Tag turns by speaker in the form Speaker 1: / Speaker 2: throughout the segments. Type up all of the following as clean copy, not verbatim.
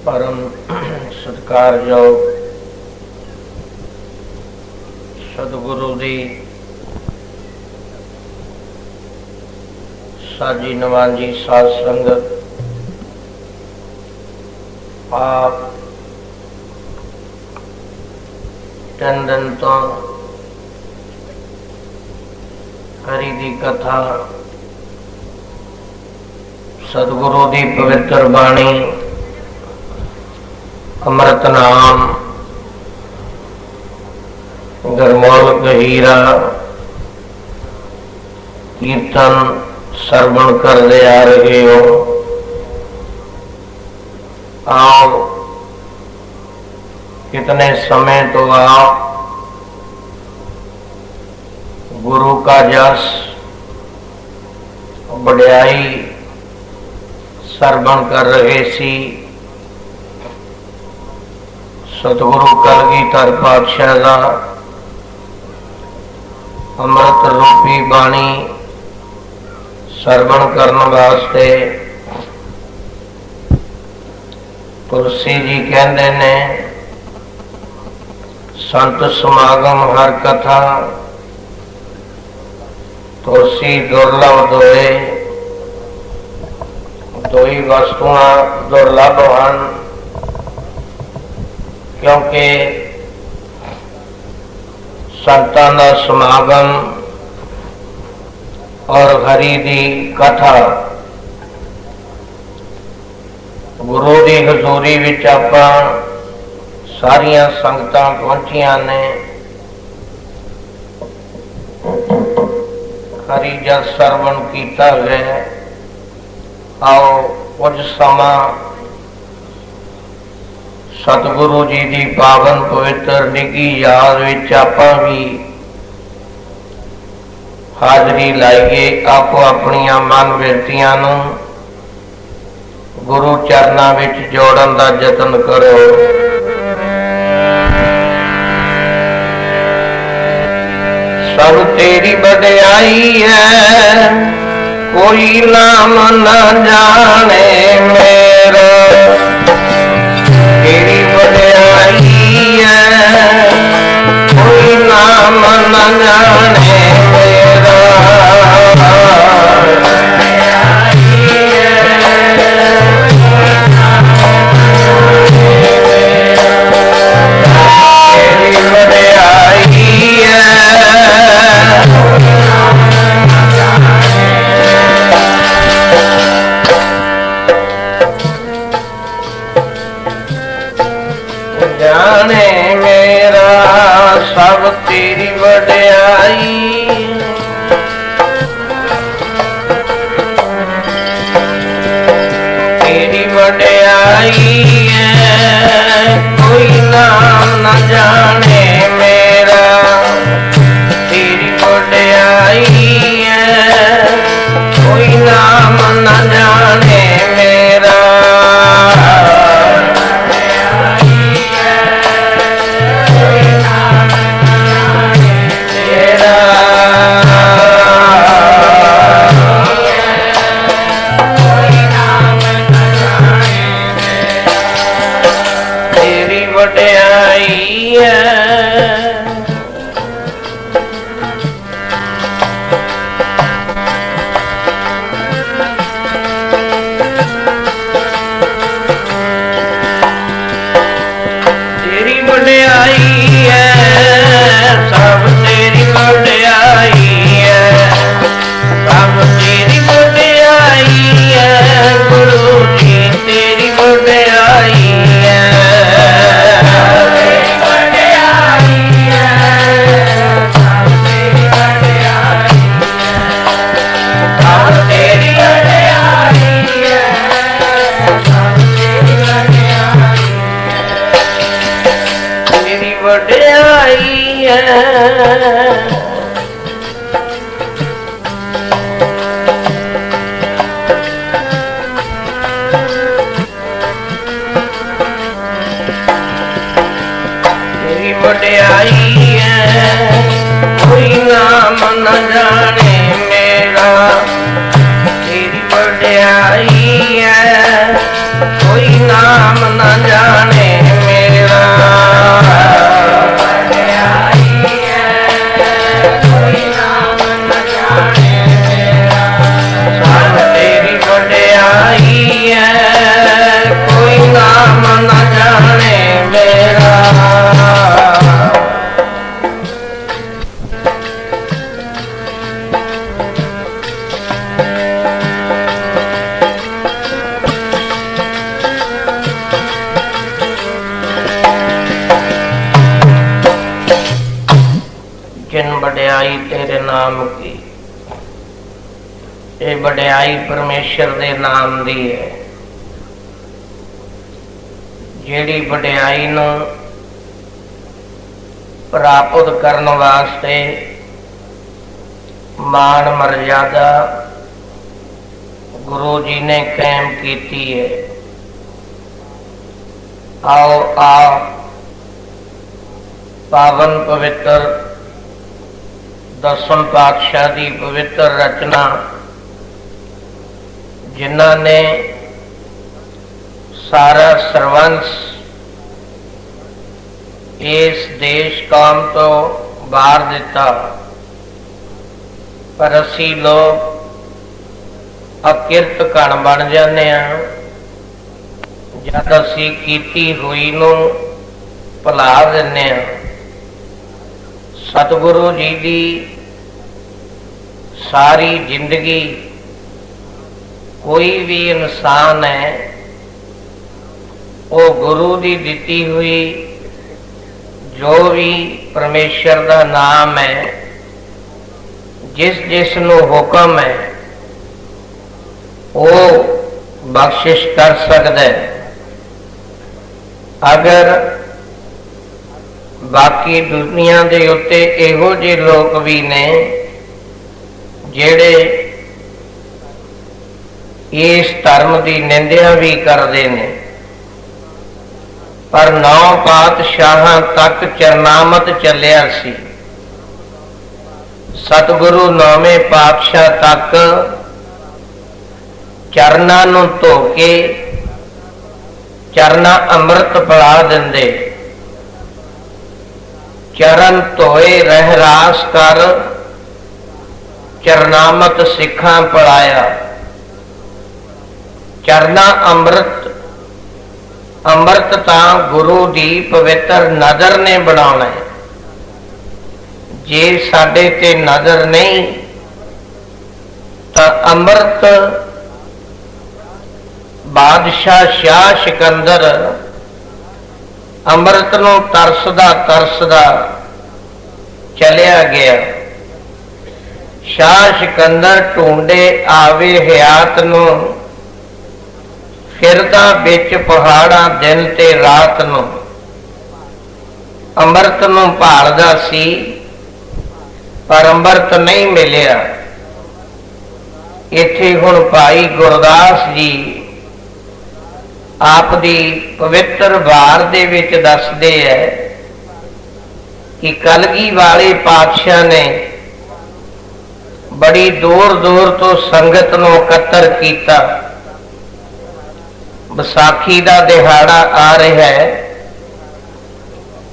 Speaker 1: परम सत्कारयोग सतगुरु दी साजी नवाजी साध संगत आप 3 दिन तो हरि दी कथा सतगुरु दी पवित्र बाणी अमृत नाम गरमोल गहीरा कीर्तन श्रवण करते आ रहे हो। आओ कितने समय तो आप गुरु का जस बढ़ाई श्रवण कर रहे सी। सतगुरु कलगीधर पातशाह दा अमृत रूपी बाणी श्रवण करने वास्ते तुलसी जी कहते ने संत समागम हर कथा तुलसी दुर्लभ दोए दोई वस्तुआं दुर्लभ हैं क्योंकि संतां दा समागम और हरि दी कथा गुरु दी हजूरी विच आपां सारियां संगतां पहुंचियां ने। हरि जस श्रवण कीता है। आओ कुछ समा सतगुरु जी की पावन पवित्र निगी याद विच आपां भी हाजरी लाइए। आपो अपनियां मन बिरतियां नूं गुरु चरनां विच जोड़न दा यतन करो। सब तेरी बड़ाई है कोई नाम न जाने मेरा। तेरी बड़ाई है कोई नाम न जाने मेरा। तेरी बड़ाई जाने मेरा सब तेरी बड़ाई। तेरी बड़ाई है कोई नाम न जाने मेरा। तेरी बड़ाई है कोई नाम न जाने मेरा। कोई नाम न जाने मेरा। जिन वड्याई तेरे नाम की, ये वड्याई परमेश्वर दे नाम दी है। जिहड़ी वड्याई नूं प्राप्त करन वास्ते मान मर्यादा गुरु जी ने कायम कीती है। आओ आप पावन पवित्र दसम पातशाह की पवित्र रचना, जिन्हां ने सारा सरवंश इस देश कौम तो बाहर दिता, पर असी लोग अकिरत कण बन जाने हैं जद असी कीती हुई नूं भुला दिंदे हैं। सतगुरु जी की सारी जिंदगी, कोई भी इंसान है वो गुरु की दिती हुई जो भी परमेश्वर का नाम है, जिस जिस नूं हुक्म है वो बख्शिश कर सकता है। अगर बाकी दुनिया के उत्ते इहो जे लोग भी ने जेड़े इस धर्म की निंदा भी करते हैं, पर 9 पातशाह तक चरनामत चलिया सी। सतगुरु 9वें पातशाह तक चरना नूं धो के चरना अमृत पिला दिंदे। चरण धोए रहरास कर चरनामत सिखां पढ़ाया। चरना अमृत, अमृत तां गुरु दी पवित्र नजर ने बनाना है। जे साडे ते नजर नहीं तां अमृत बादशाह शाह सिकंदर अमृत नूं तरसदा तरसदा चलिया गया। शाह सिकंदर ढूंढे आवे हयात नूं, फिरदा बिच पहाड़ा दिन ते रात नूं। अमृत नूं भालदा सी पर अमृत नहीं मिलिया। इत्थे हुण भाई गुरदास जी आप दी पवित्र वार दे विच दसदे है कि कलगी वाले पातशाह ने बड़ी दूर दूर तो संगत नूं इकट्ठा कीता। विसाखी दा दिहाड़ा आ रहा है।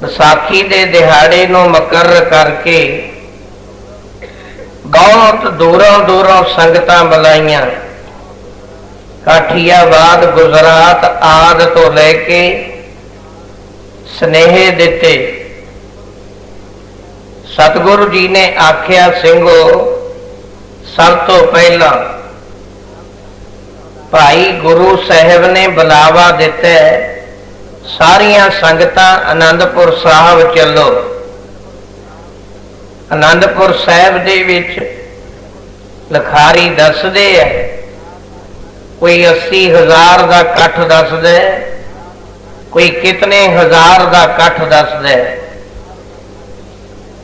Speaker 1: विसाखी दे दिहाड़े नूं मुकर्रर करके बहुत दूरों दूरों संगतां बुलाईयां। काठियावाद, गुजरात आदि तो लेके स्नेहे दिते। सतगुरु जी ने आख्या, सिंघो सब तो पहला भाई गुरु साहब ने बुलावा दिता है, सारिया संगतां आनंदपुर साहब चलो। आनंदपुर साहब दे विच लिखारी दसदे है कोई 80,000 का कठ दसदा है, कोई कितने हजार का कठ दसदा है।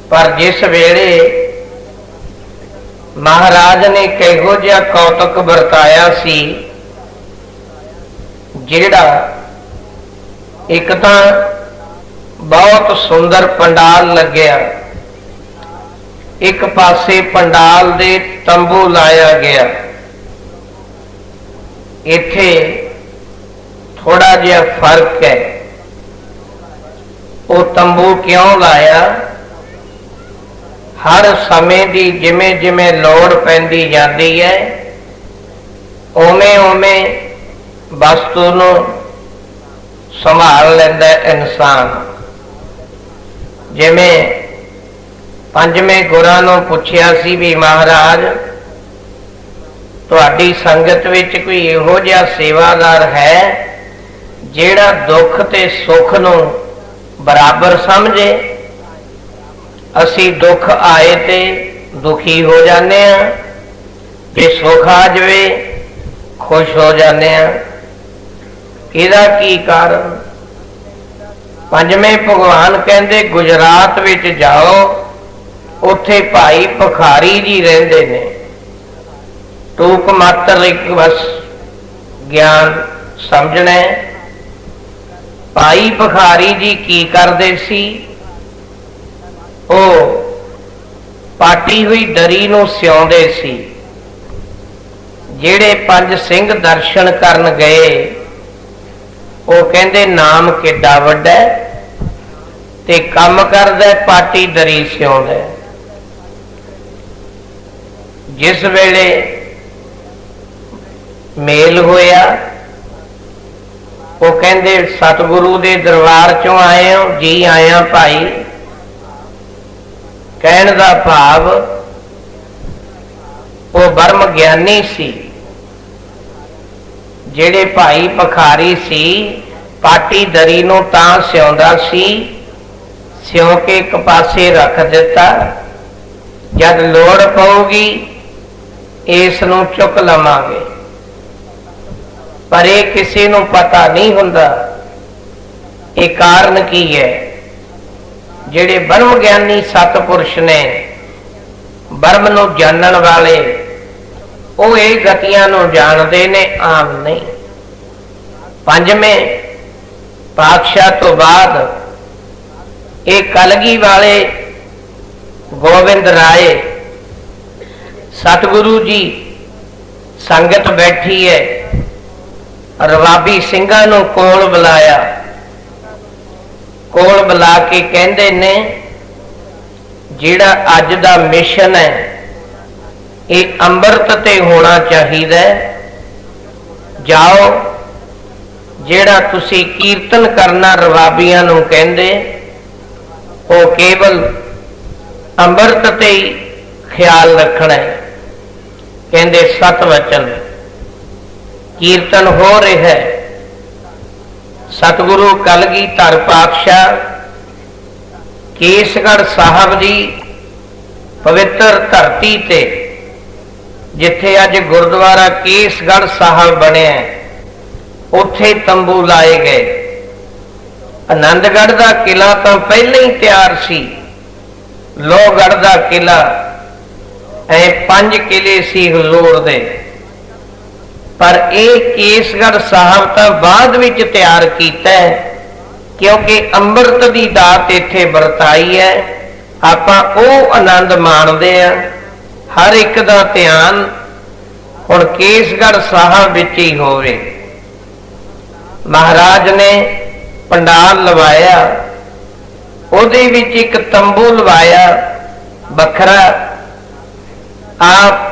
Speaker 1: पर जिस वेले महाराज ने किहो जिहा कौतुक बरताया सी, जिहड़ा एक तां बहुत सुंदर पंडाल लग्या, एक पासे पंडाल दे तंबू लाया गया। इत्थे थोड़ा जिहा फर्क है। वो तंबू क्यों लाया? हर समय की जिमें जिमें लोड़ पैंदी जाती है उमें उमें वस्तु नूं संभाल लैंदा इंसान। जिमें पंजवें गुरां नूं पुछया सी भी महाराज तुहाडी संगत विच कोई इहो जिहा सेवादार है जिहड़ा दुख ते सुख नूं बराबर समझे? असी दुख आए ते दुखी हो जाने हैं, जे सुख आ जाए खुश हो जाने हैं। इहदा की कारण? पंजवें भगवान कहंदे गुजरात विच जाओ, उत्थे भाई भखारी जी रहिंदे ने। टूक मात्र एक बस ज्ञान समझना है। भाई भखारी जी की करदे सी? ਉਹ ਪਾਟੀ ਹੋਈ ਦਰੀ ਨੂੰ ਸਿਉਂਦੇ ਸੀ। ਜਿਹੜੇ ਪੰਜ ਸਿੰਘ ਦਰਸ਼ਨ ਕਰਨ ਗਏ ਉਹ ਕਹਿੰਦੇ ਨਾਮ ਕਿੱਡਾ ਵੱਡਾ ਤੇ ਕੰਮ ਕਰਦਾ ਪਾਟੀ ਦਰੀ ਸਿਉਂਦਾ। ਜਿਸ ਵੇਲੇ ਮੇਲ ਹੋਇਆ ਉਹ ਕਹਿੰਦੇ ਸਤਿਗੁਰੂ ਦੇ ਦਰਬਾਰ ਚੋਂ ਆਏ ਹੋ? ਜੀ ਆਇਆ ਭਾਈ। कहण दा भाव वो ब्रह्म ज्ञानी सी। जेड़े भाई भखारी सी पाटी दरी नूं तां सिउंदा सी, सिउं के एक पासे रख दिता, जद लोड़ पऊगी इस नूं चुक लवांगे। पर यह किसी नूं पता नहीं हुंदा ये कारण की है। ਜਿਹੜੇ ब्रह्म ज्ञानी सतपुरुष ने ब्रह्म नूं जानण वाले ਉਹ ਇਹ ਗਤੀਆਂ ਨੂੰ ਜਾਣਦੇ ਨੇ, ਆਮ ਨਹੀਂ। पंजवें पातशाह तो बाद ये कलगी वाले गोविंद राय सतगुरु जी संगत बैठी है, रवाबी सिंघां नूं कोल बुलाया। कोल बुला के कहंदे ने जिहड़ा अज दा मिशन है ये अंमृत ते होना चाहिए। जाओ जिहड़ा तुसी कीर्तन करना रवाबियां नूं कहंदे वो केवल अंमृत ते ही ख्याल रखना है। कहंदे सत वचन कीर्तन हो रहा है। सतगुरु कलगीधर पातशाह केसगढ़ साहब जी पवित्र धरती ते जिथे अज गुरुद्वारा केसगढ़ साहब बनिया उत्थे तंबू लाए गए। आनंदगढ़ का किला तो पहले ही तैयार सी, लोहगढ़ का किला ऐ 5 किले सी हजूर दे, पर एक केसगढ़ साहब तो बाद विच तैयार किया है क्योंकि अंमृत की दात इत्थे वरताई है। आपां ओह आनंद माणदे आ। हर एक दा ध्यान हुण केसगढ़ साहब विच ही होवे। महाराज ने पंडाल लवाया, उहदे विच एक तंबू लवाया बखरा। आप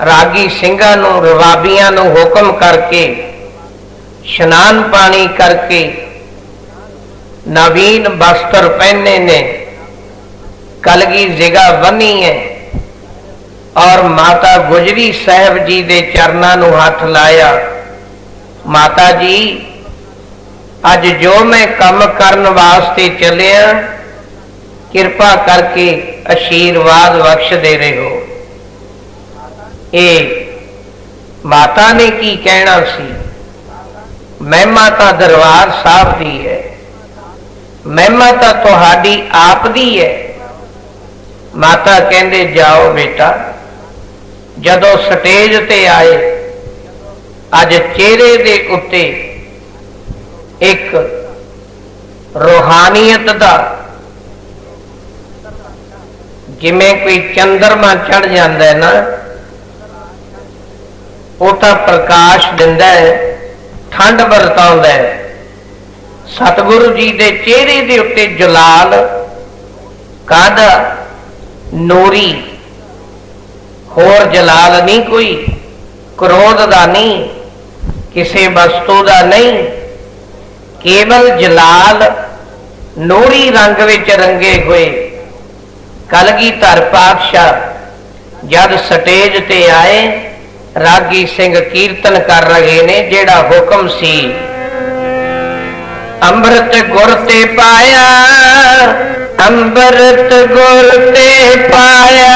Speaker 1: रागी सिंघां नूं रवाबियां नूं हुक्म करके स्नान पानी करके नवीन वस्त्र पहने ने, कलगी जिगा बनी है और माता गुजरी साहब जी दे चरनां नूं हथ लाया। माता जी अज जो मैं कम करन वास्ते चलिया किरपा करके आशीर्वाद बख्श दे रहे हो। ये माता ने की कहना सी, महिमा तो दरबार साहब दी है, महिमा तो तुहाडी आप दी है। माता कहंदे जाओ बेटा। जदों स्टेज ते आए अज चेहरे दे उत्ते एक रूहानियत दा जिमें कोई चंद्रमा चढ़ जाता है ना, वो तो प्रकाश दिंदा है, ठंड वरताउंदा है। सतगुरु जी दे चेहरे दे उत्ते जलाल कादा नूरी, होर जलाल नहीं कोई, क्रोध दा नहीं, किसी वस्तु दा नहीं, केवल जलाल नूरी रंग विच रंगे हुए कलगीधर पातशाह जद स्टेज ते आए, रागी सिंह कीर्तन कर रहे ने जेड़ा हुक्म सी, अमृत गुर ते पाया, अमृत गुर ते पाया,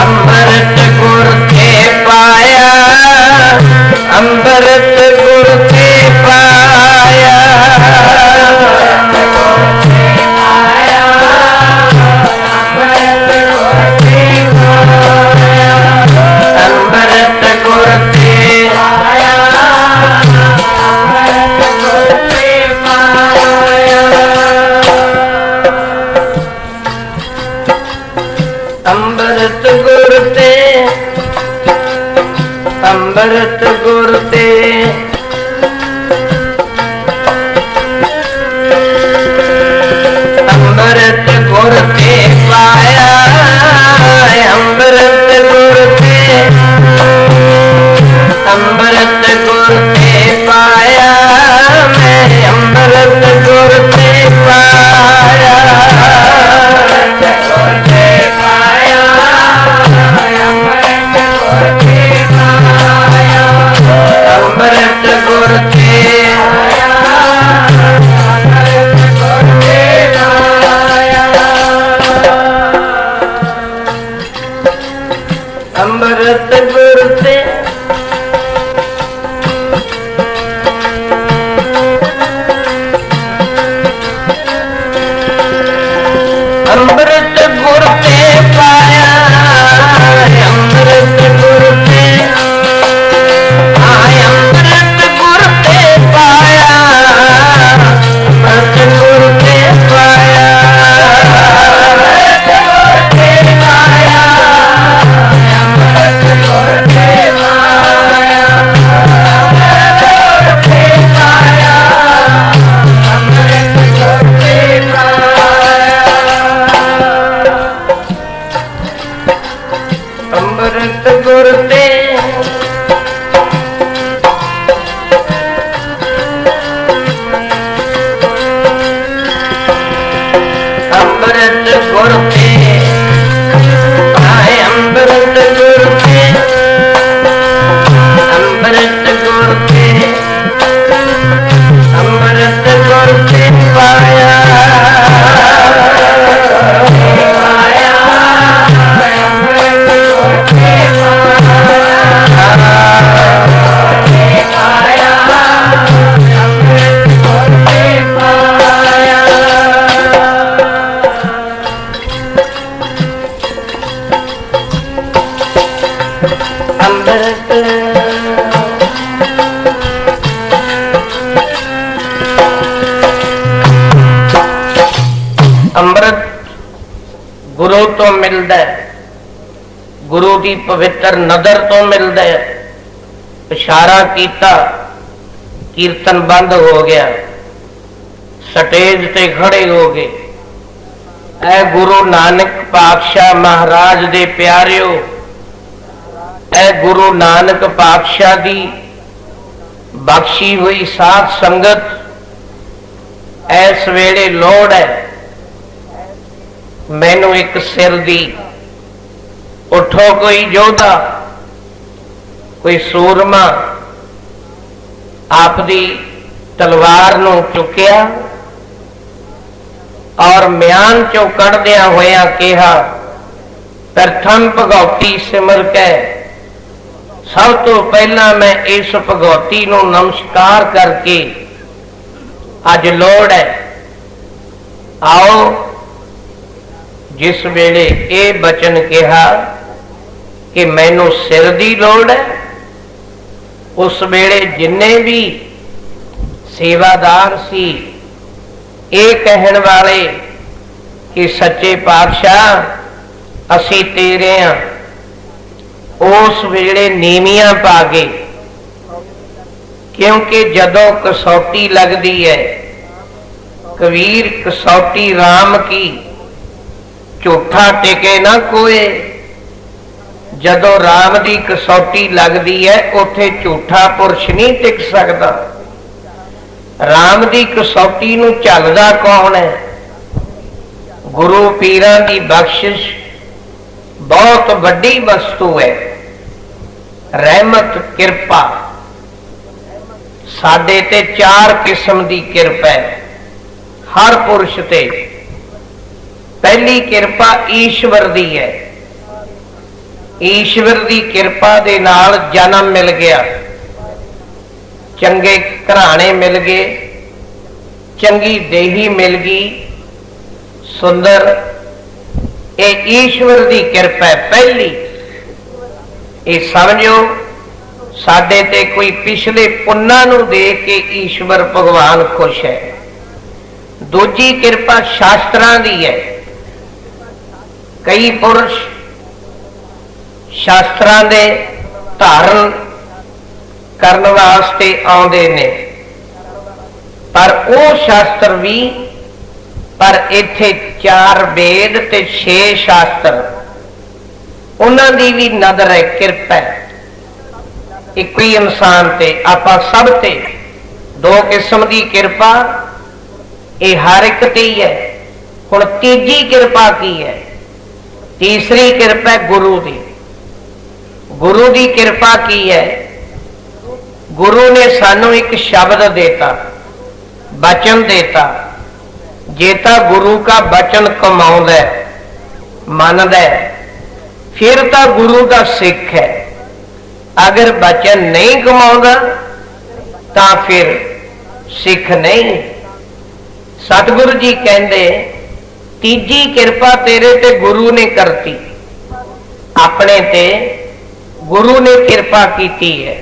Speaker 1: अमृत गुर ते पाया, अमृत गुर ते पाया, अमृत गुर ते पाया, अमृत गुर ते, अमृत गुर ते, अमृत गुर ते पाया, अमृत गुर ते, अमृत गुर ते पाया, मैं अमृत गुर ते पाया, अमृत गुर ते पाया, अमृत गुर ते पाया, अमृत गुर ते पाया, अमृत गुर ते पाया, अमृत गुर ते, अमृत गुर ते पाया, अमृत गुर ते, आय अमृत गुर ते पाया, अमृत गुर ते पाया, अमृत गुर ते पाया, अमृत गुर ते पाया, अमृत गुर ते पाया, अमृत गुर ते पाया, अमृत गुर ते, अमृत गुर ते, आय अमृत गुर ते, अमृत गुर ते, अमृत गुर ते पाया, पाया, अमृत गुर ते पाया, पाया, अमृत गुर ते पाया, अमृत अमृत गुरु तो मिलता है, गुरु की पवित्र नदर तो मिलता है। इशारा किया, कीर्तन बंद हो गया, स्टेज ते खड़े हो गए। ऐ गुरु नानक पातशाह महाराज दे प्यारिओ, ऐ गुरु नानक पातशाह दी बख्शी हुई साध संगत, इस वेले लोड़ है मैनू एक सिर दी। उठो कोई योधा, कोई सूरमा, आपदी तलवार नू चुकिया और म्यान चो कढ़दिया होया कहा, प्रथम भगौती सिमर के। सब तो पहला मैं इस भगौती नू नमस्कार करके अज लोड़ है, आओ जिस वेले ये बचन कहा कि मैनू सिर दी लोड़ है, उस वेले जिन्ने भी सेवादार सी ये कहन वाले कि सच्चे पातशाह असी तेरे हाँ, उस वेले नीवियां पा गए, क्योंकि जदों कसौटी लगती है, कबीर कसौटी राम की, झूठा टिके ना कोई। जदों राम की कसौटी लगती है उथे झूठा पुरुष नहीं टिक सकता। राम की कसौटी नूं झलदा कौन है? गुरु पीरां की बख्शिश बहुत वड्डी वस्तु है। रहमत किरपा साडे ते चार किस्म की किरपा है हर पुरुष ते। पहली किरपा ईश्वर दी है। ईश्वर दी किरपा दे नाल जन्म मिल गया, चंगे घराने मिल गए, चंगी देही मिल गई, सुंदर। ये ईश्वर दी किरपा है पहली। ये समझो साडे ते कोई पिछले पुन्ना नूं देख के ईश्वर भगवान खुश है। दूजी किरपा शास्त्रां दी है। कई पुरुष शास्त्रां दे धारण करन वास्ते आउंदे ने, पर वो शास्त्र भी, पर इत्थे 4 वेद ते 6 शास्त्र, उन्हां दी भी नदर है, किरपा है एक ही इंसान ते, आपां सब ते। 2 किस्म की किरपा ये हर एक ते ही है। हुण तीजी किरपा की है? तीसरी किरपा गुरु दी। गुरु दी किरपा की है? गुरु ने सानू एक शब्द देता, वचन देता। जेता गुरु का वचन कमाउंदा है, मनदा है, फिर तो गुरु का सिख है। अगर वचन नहीं कमाउंदा तां फिर सिख नहीं। सतगुरु जी कहंदे तीजी किरपा तेरे ते गुरु ने करती, अपने ते गुरु ने कृपा की है,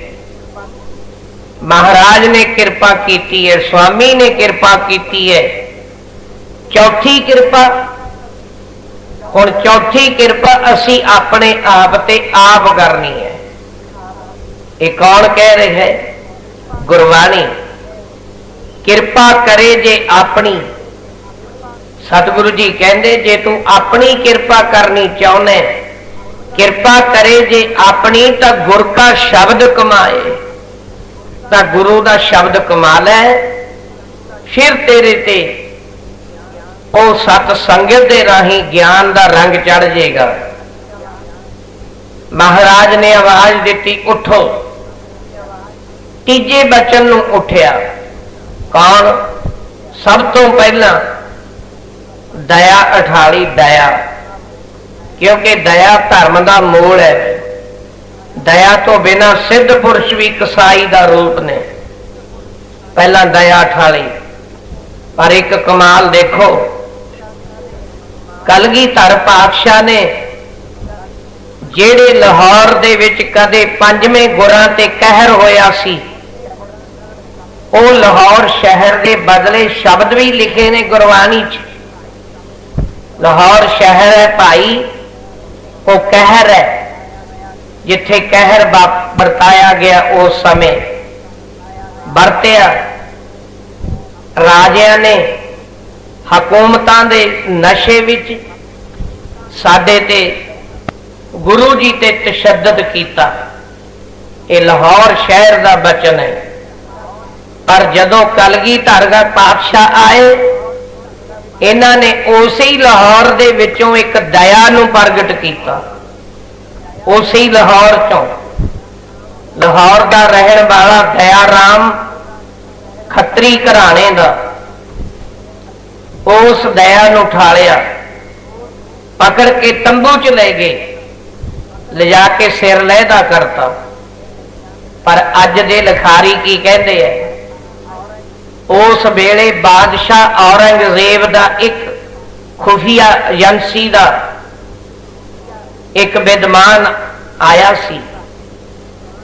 Speaker 1: महाराज ने कृपा की है, स्वामी ने कृपा की है। चौथी कृपा, हुण चौथी कृपा असी अपने आप ते आप करनी है। ये कौन कह रहे है? गुरबाणी। कृपा करे जे अपनी। सतगुरु जी कहंदे जे तू अपनी कृपा करनी चाहना, कृपा करे जे अपनी, तो गुर का शब्द कमाए, तो गुरु का शब्द कमा ले, फिर तेरे ते ओ सत संगत दे राही ज्ञान का रंग चढ़ जाएगा। महाराज ने आवाज दी, उठो। तीजे बचन नूं उठिया कौन? सब तो पहला दया अठाली। दया, क्योंकि दया धर्म का मूल है। दया तो बिना सिद्ध पुरुष भी कसाई का रूप ने। पहला दया ठाली। पर एक कमाल देखो, कलगीधर पातशाह ने जेड़े लाहौर दे विच कदे 5वें गुरां ते कहर होया सी, वो लाहौर शहर के बदले शब्द भी लिखे ने गुरबाणी च। लाहौर शहर है भाई, वो कहर है, जिथे कहर बरताया गया उस समय बरतिया। राजिया ने हकूमतां दे नशे विच साडे ते गुरु जी ते तशद्दद कीता। ये लाहौर शहर का बचन है। पर जदों कलगीधर दा पातशाह आए, इन्हां ने उसे ही लाहौर दे विचों एक दया नूं प्रगट किया। उसे ही लाहौर चों, लाहौर का रहन वाला दया राम खत्री घराने का, उस दया नूं उठालिया, पकड़ के तंबू च ले गए, ले जाके सिर लहदा करता। पर अज दे लिखारी की कहते हैं? उस वेले बादशाह औरंगजेब का एक खुफिया एजेंसी का एक विद्वान आया सी।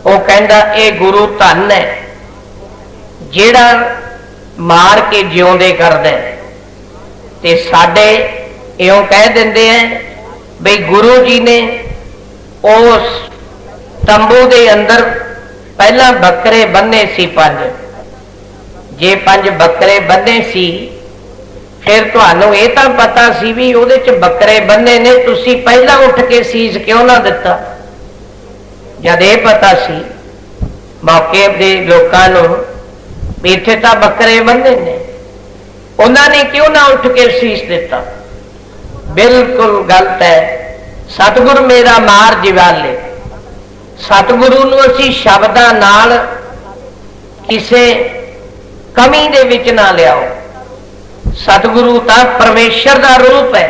Speaker 1: वो कहता ये गुरु धन है जेड़ा मार के जिउंदे करदा है। ते साडे इउं कह दिंदे हैं बई गुरु जी ने उस तंबू दे अंदर पहला बकरे बन्ने सी 5। जे 5 बकरे बन्ने सी फिर तुहानू ये तो पता सी भी उहदे च बकरे बन्ने ने, तुसी पहला उठ के सीस क्यों ना दिता? जद ये पता सी मौके दे लोकां नू भी इत्थे तां बकरे बन्ने ने, उन्होंने क्यों ना उठ के सीस दिता? बिल्कुल गलत है। सतगुरु मेरा मार जिवाले, सतगुरु नू असीं शब्दां नाल किसे कमी दे विच ना लियाओ। सतगुरु तां परमेश्वर दा रूप है।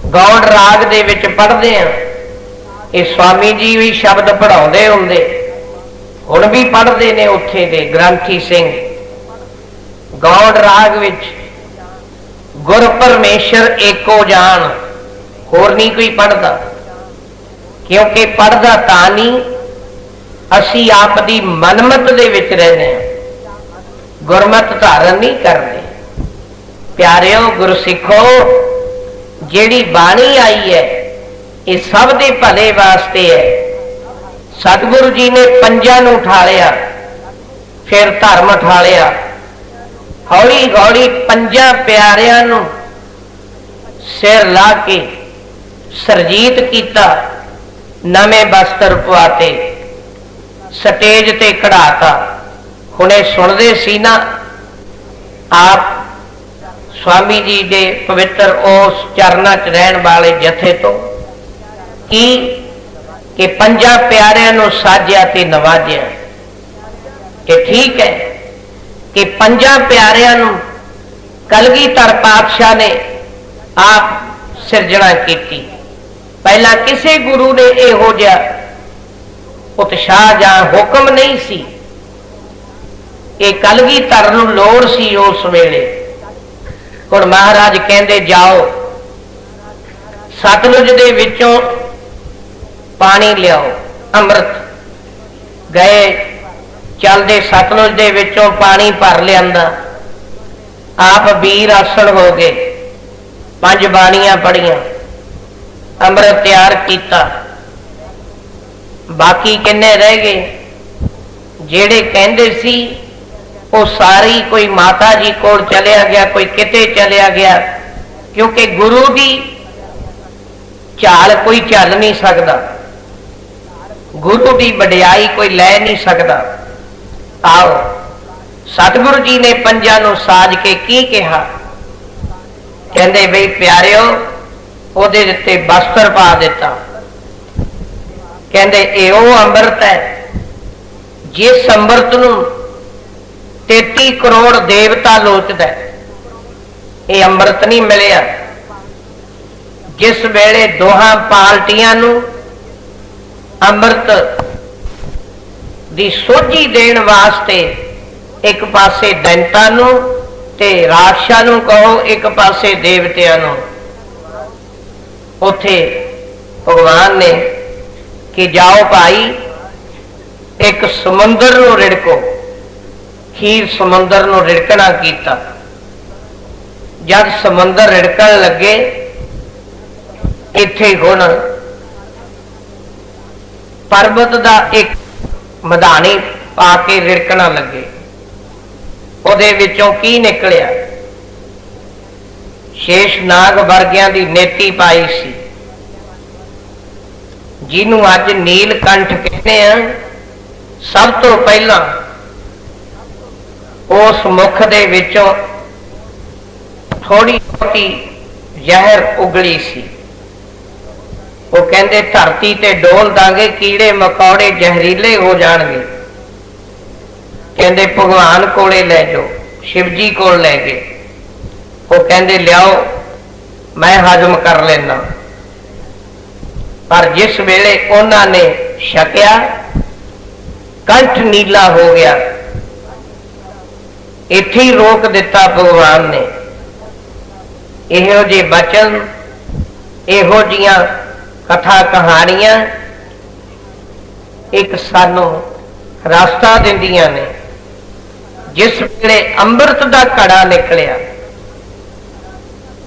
Speaker 1: गौड़ राग दे विच पढ़दे हैं, ये स्वामी जी भी शब्द पढ़ाउंदे हुंदे, हुण भी पढ़दे ने उत्थे दे ग्रंथी सिंह। गौड़ राग विच गुर परमेश्वर एको जान, होर नहीं कोई पढ़दा, क्योंकि पढ़दा तां नहीं असी आप दी मनमत दे विच रहने, गुरमत धारण नहीं करते। प्यारिओ गुरसिखो, जेड़ी बाणी आई है ये सब दे भले वास्ते है। सतगुरु जी ने पंजां नूं उठालिया, फिर धर्म उठालिया, हौली हौली पंजां प्यारियां नूं सिर ला के सरजीत किया, नवे वस्त्र पवाते, स्टेज ते कढ़ाता। हुणे सुनदे सी ना आप स्वामी जी दे पवित्र उस चरना च रहन वाले जथे तो कि पंजां प्यारियां नूं साजिया ते नवाजिया। कि ठीक है कि पंजां प्यारियां नूं कलगीधर पातशाह ने आप सिरजना की। पहला किसी गुरु ने इहो जिहा उत्साह जां हुक्म नहीं सी। ये कलगीधर नूं लोड़ सी उस वेले। हुण महाराज कहंदे जाओ सतलुज दे विचों पानी लियाओ, अमृत। गए चलदे सतलुज दे विचों पानी भर लियांदा, आप वीर आसण हो गए, 5 बाणियां पढ़ियां, अमृत तैयार किया। बाकी किन्ने रह गए? जेड़े कहंदे सी वो सारी कोई माता जी कोल चलिया गया, कोई किते चलिया गया, क्योंकि गुरु की चाल कोई चल नहीं सकता, गुरु की वडियाई कोई लै नहीं सकता। आओ सतगुरु जी ने पंजां नूं साज के की कहा? कहंदे बई प्यारिओ ओदे उत्ते वस्त्र पा दिता। कहंदे ये वो अंमृत है जिस अंमृत नूं 33 करोड़ देवता लोचदा है। ये अंमृत नहीं मिलिया। जिस वेले दोहां पार्टियां नूं अंमृत दी सोझी देण वास्ते एक पासे दैंतां नूं ते राक्षसां नूं कहो, एक पासे देवतियां नूं, उथे भगवान ने कि जाओ भाई एक समुंदर नूं रिड़को। खीर समुंदर नूं रिड़कना कीता। जब समुंदर रिड़कण लगे, इत्थे हुण पर्वत दा एक मधानी पा के रिड़कना लगे। उहदे विचों की निकलिया? शेषनाग वर्गियां दी नेती पाई सी, जिन्हों अज नीलकंठ कहते हैं। सब तो पहला उस मुख दे विचों थोड़ी थोड़ी जहर उगली सी। वो कहते धरती ते डोल दांगे, कीड़े मकौड़े जहरीले हो जाणगे। कहते भगवान कोले लै जाओ, शिवजी कोल लै गए। वो कहते लियाओ मैं हजम कर लेना। पर जिस वेले उन्होंने छकिया, कंठ नीला हो गया। इत्थे ही रोक दिता भगवान ने। इहो जे बचन, इहो जियां कथा कहानियां एक सानू रास्ता दिंदियां ने। जिस वेले अंमृत दा घड़ा निकलिया,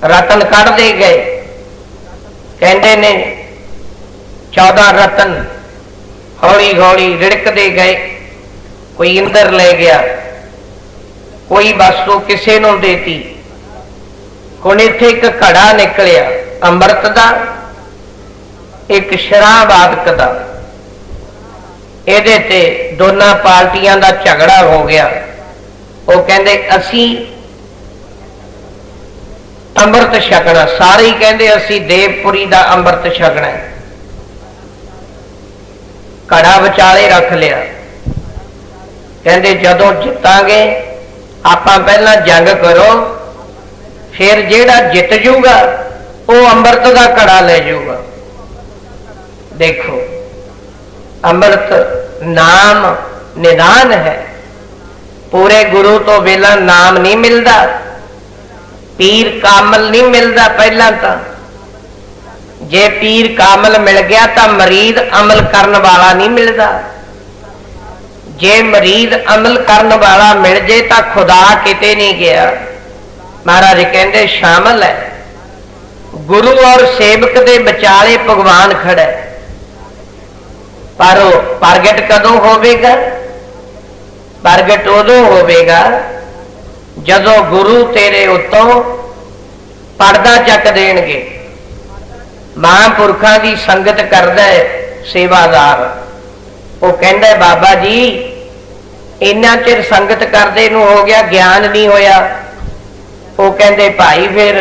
Speaker 1: रतन कढ़दे गए। कहंदे ने 14 रतन हौली हौली रिड़कते गए। कोई इंदर ले गया, कोई वस्तु किसी नूं देती। हुण इत्थे एक घड़ा निकलिया अंमृत दा, एक शराब आदक दा। इहदे ते दोनों पार्टियां दा झगड़ा हो गया। वो कहंदे असी अंमृत छकना, सारे ही कहंदे असी देवपुरी दा अंमृत छकना। घड़ा विचाले रख लिया। कहंदे जदों जितांगे आपां पहलां जंग करो, फिर जिहड़ा जित जूगा वो अंमृत दा घड़ा ले जूगा। देखो अंमृत नाम निदान है। पूरे गुरु तो वेला नाम नहीं मिलता, पीर कामल नहीं मिलता। पहला तो जे पीर कामल मिल गया तो मरीद अमल करने वाला नहीं मिलता। जे मरीद अमल करने वाला मिल जाए तो खुदा किते नहीं गया। महाराज कहते शामिल है। गुरु और सेवक के विचाले भगवान खड़ा है। पर प्रगट कदों होवेगा? प्रगट उदों होवेगा जदों गुरु तेरे उत्तों पर्दा चक देणगे। महापुरखों की संगत करदा है सेवादार, वो कहंदा है बाबा जी इन्ना चिर संगत करदे नूं हो गया, ज्ञान नहीं होया। वो कहंदे भाई फिर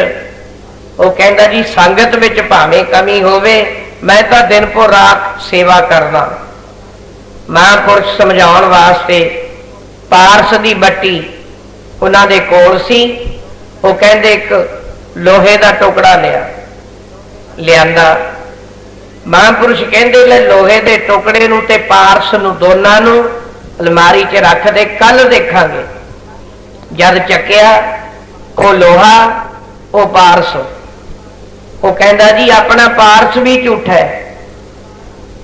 Speaker 1: वो कहंदा जी संगत विच भावें कमी होवे, मैं तो दिन भर रात सेवा करना। महापुरुष समझाउण वास्ते पारस की बट्टी उन्हां दे कोल सी। वो कहंदे एक लोहे का टुकड़ा लियांदा। महापुरुष कहंदे ले लोहे के टुकड़े नूं ते पारस नूं दोनां नूं अलमारी च रख दे, कल देखांगे। जद चक्या वो लोहा वो पारस। वो कहंदा जी अपना पारस भी झूठा है।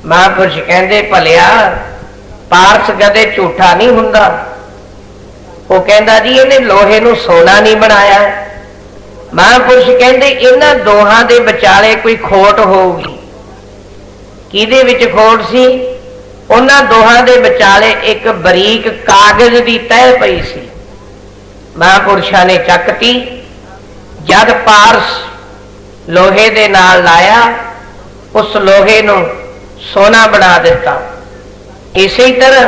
Speaker 1: महापुरुष कहंदे भलिया पारस कदे झूठा नहीं हुंदा। वो कहंदा जी इन्हें लोहे नूं सोना नहीं बनाया। महापुरुष कहंदे इन्हां दोहां दे विचाले कोई खोट होगी। किहदे विच खोट सी? उन्हां दोहां दे विचाले एक बरीक कागज की तह पई सी। महापुरुषां ने चकती। जद पारस लोहे दे नाल लाया, उस लोहे नूं सोना बना दिता। इसी तरह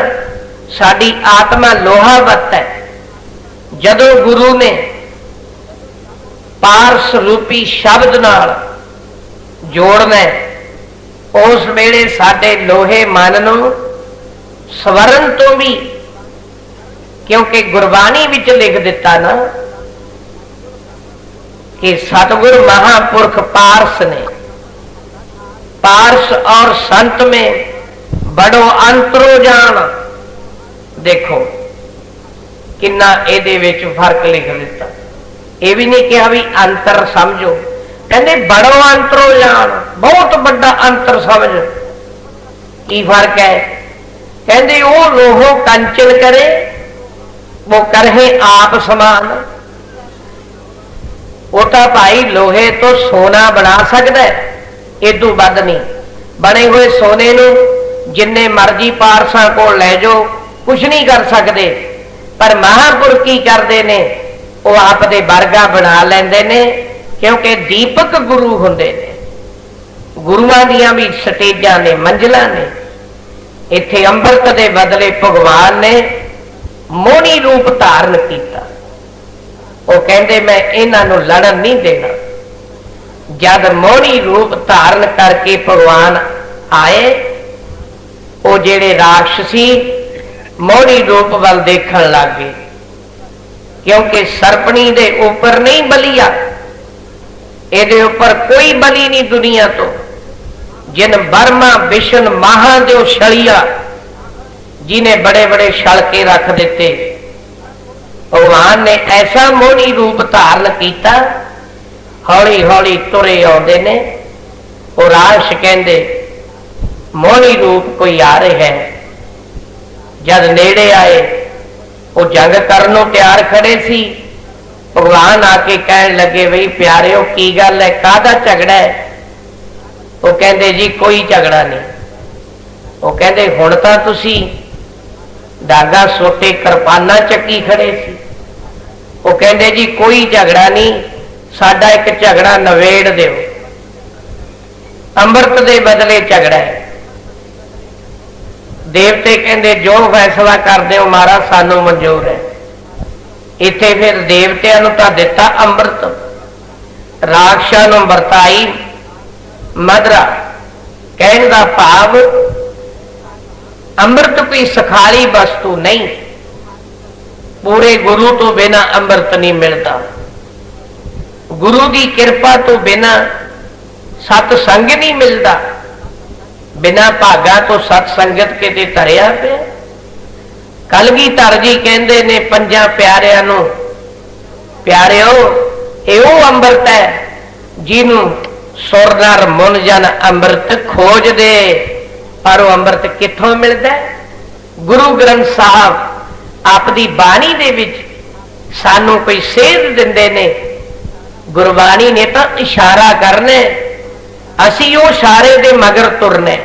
Speaker 1: साडी आत्मा लोहावत है। जदों गुरु ने पारस रूपी शब्द नाल जोड़ना, उस वेले साडे लोहे मन नूं स्वरण तो भी, क्योंकि गुरबाणी विच लिख दिता ना कि सतगुरु महापुरख पारस ने, पारस और संत में बड़ो अंतरो जान। देखो किन्ना एदे विच फर्क लिख दिता। ये भी नहीं कहा भी अंतर समझो, कहते बड़ो अंतरो जान, बहुत बड़ा अंतर समझ। की फर्क है? कहते वो लोहो कंचन करे, वो करे आप समान। वो तो भाई लोहे तो सोना बना सकता है, इदू बद नहीं। बने हुए सोने नूं जिन्ने मर्जी पारसा को ले जाओ, कुछ नहीं कर सकते। पर महापुरुष की करते ने? वो आप दे वर्गा बना लेंदे ने, क्योंकि दीपक गुरु हुंदे ने। गुरुआं दियां भी स्टेजां ने, मंजिलां ने। इत्थे अंमृत दे बदले भगवान ने मोहनी रूप धारण किया। वो कहंदे मैं इन्हां नूं लड़न नहीं देना। जद मोहनी रूप धारण करके भगवान आए, वो जेड़े राक्षसी मोहनी रूप वाल देखण लग गए। क्योंकि सरपणी दे ऊपर नहीं बलिया, ਇਹਦੇ ਉੱਪਰ कोई बली नहीं दुनिया तो। जिन बर्मा विष्ण महादेव छलिया, जिन्हें बड़े बड़े छलके रख दिते, भगवान ने ऐसा मोहनी रूप धारण किया। हौली हौली तुरे आउंदे ने। वो राश कहंदे मोहनी रूप कोई आ रहा है। जद नेड़े आए, वो जंग करनों तैयार खड़े सी। भगवान आके कहन लगे बई प्यारिओ की गल है, कादा झगड़ा है? वो कहते जी कोई झगड़ा नहीं। वो कहते हुण तां तुसीं डागा सोटे किरपाना चक्की खड़े सी। वो कहते जी कोई झगड़ा नहीं, साडा एक झगड़ा नवेड़ दिओ, अंमृत दे बदले झगड़ा है। देवते कहते जो फैसला कर दो महाराज सानू मंजूर है। इत्थे फिर देवतियां नूं तां दिता अंमृत, राक्षसां नूं वरताई मदरा। कहण दा भाव अंमृत कोई सखाली वस्तु नहीं, पूरे गुरु तो बिना अंमृत नहीं मिलता। गुरु की कृपा तो बिना सतसंग नहीं मिलता, बिना भागा तो सतसंगत के ते धरिया पे। कलगीधर जी कहते ने पंजा प्यारियां नूं, प्यारिओ एहो अंमृत है जिन्हों सुर नर मुन जन अंमृत खोज दे। पर वो अंमृत कित्थों मिलता है? गुरु ग्रंथ साहब आपदी बाणी दे विच सानू कोई सेध दिंदे ने। गुरबाणी ने तो इशारा करने, असी वो इशारे दे मगर तुरने।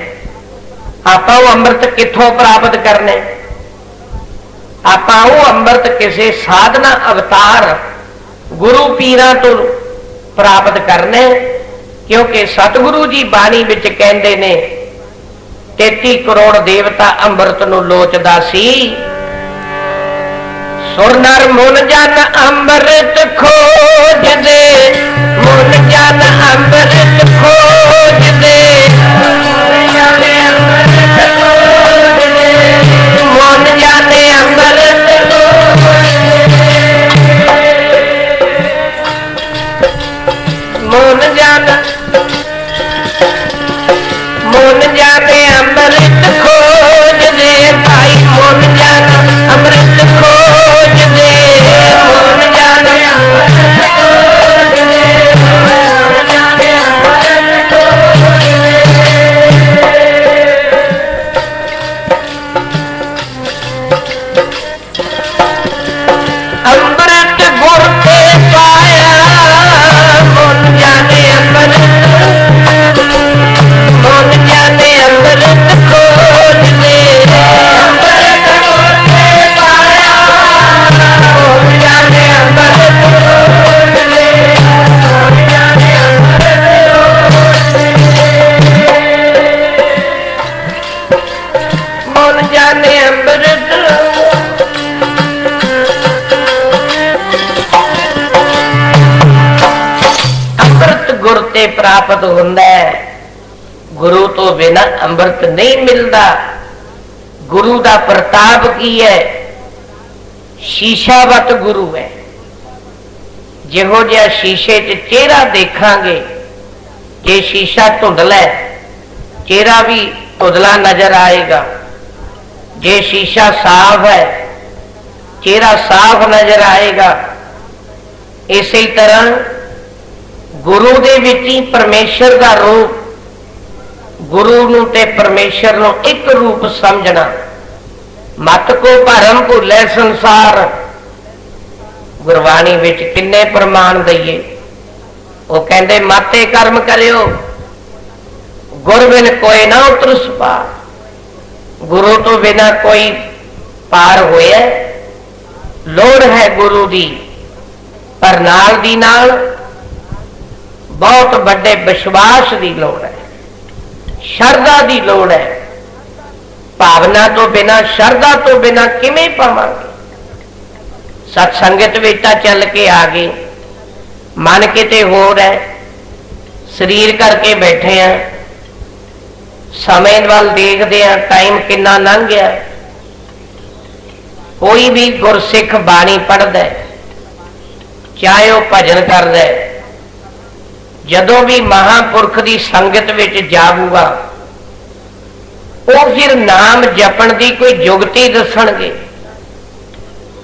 Speaker 1: आपां वो अंमृत कित्थों प्राप्त करने? आपां वो अंमृत किसी साधना अवतार गुरु पीरां तो प्राप्त करने। क्योंकि सतगुरु जी बाणी विच कहंदे ने 33 करोड़ देवता अंमृत नूं लोचदा सी। सुर नर मुन जन अंमृत खोज दे, मुन जन अंमृत खोज दे, मुन जाने अंमृत खोज दे, मुन जाने अंमृत खोज दे, मुन जाने अमृत खोज दे भाई, मुन जाना अमृत खोज दे, मुन जाना अमृत खोज दे, मुन जाने अमृत खोज दे। अमृत गुर के पाया, मुन जाने अमृत, मुन जाने अमृत खोज दे। अमृत गुर के पाया, मुन जाने अमृत खोज दे, मुन जाने अमृत खोज दे, मुन जाने अमृत। अमृत गुर ते प्राप्त हुंदा है, गुरु तो बिना अंमृत नहीं मिलता। गुरु का प्रताप की है? शीशावत गुरु है। जिहो जिहा शीशे च चेहरा देखांगे, जे शीशा धुंधला है चेहरा भी धुंधला नजर आएगा, जे शीशा साफ है चेहरा साफ नजर आएगा। इसी तरह गुरु दे विच ही परमेश्वर का रूप, गुरु नूं ते परमेश्वर नूं एक रूप समझना। मत को भरम भुले संसार, गुरबाणी विच किन्ने प्रमाण दईए। वो कहंदे माते कर्म करियो, गुर बिन कोई ना उतरस पार। गुरु तो बिना कोई पार होया? लोड़ है गुरु दी, पर नाल दी नाल बहुत बड़े विश्वास की लोड़ है, शरदा की लोड़ है। भावना तो बिना, शरदा तो बिना किमें पावांगे? सत्संगत विच तां चल के आ गए, मन किते होर है, शरीर करके बैठे हैं, समय वाल देखते हैं टाइम कितना लंघ गया। कोई भी गुरसिख बाणी पढ़दा है, चाहे वह भजन करदा है, जदों भी महापुरख की संगत विच जाऊगा वो फिर नाम जपण की कोई जुगती दसणगे।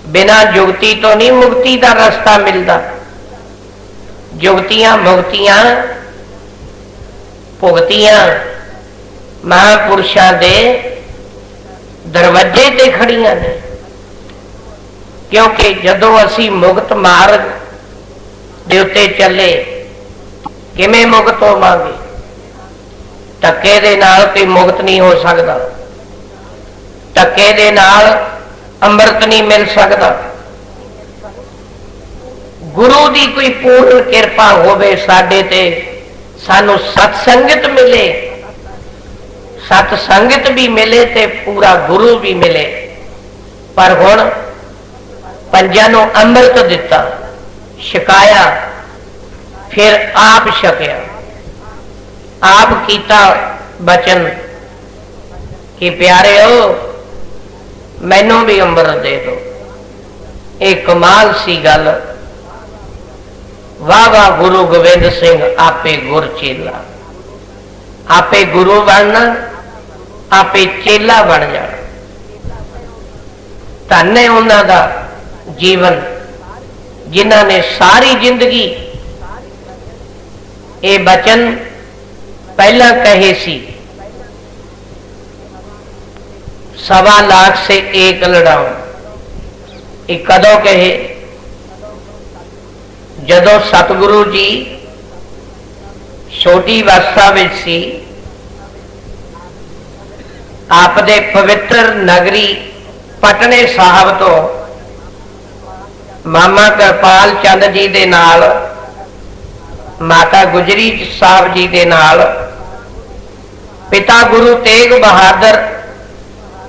Speaker 1: बिना जुगती तो नहीं मुक्ति का रास्ता मिलता। जुगतियां मुक्तियां भुगतियां महापुरुषों के दरवाजे ते खड़ियां ने। क्योंकि जदों असी मुक्त मार्ग दे उत्ते चले, किमें मुक्त होवांगे? धक्के दे नाल कोई मुक्त नहीं हो सकता। धक्के दे नाल अंमृत नहीं मिल सकता। गुरु की कोई पूर्ण कृपा होवे साडे ते, सानू सत्संगत मिले, सत्संगत भी मिले ते पूरा गुरु भी मिले। पर हुण पंजां नूं अंमृत दिता, छकाया, फिर आप छकया, आप कीता बचन कि प्यारे हो मैनू भी अंमृत दे दो। एक कमाल सी गल। वाह वाह गुरु गोबिंद सिंह आपे गुर चेला, आपे गुरु बनना, आपे चेला बन जाना। धन है उन्हां दा जीवन जिन्हां ने सारी जिंदगी ये बचन पहला कहे सी, 1.25 लाख से एक लड़ाऊं। ये कदों कहे? जदों सतगुरु जी छोटी अवस्था में सी, आप दे पवित्र नगरी पटने साहब तो मामा कृपाल चंद जी दे नाल, माता गुजरी साहब जी दे नाल, पिता गुरु तेग बहादुर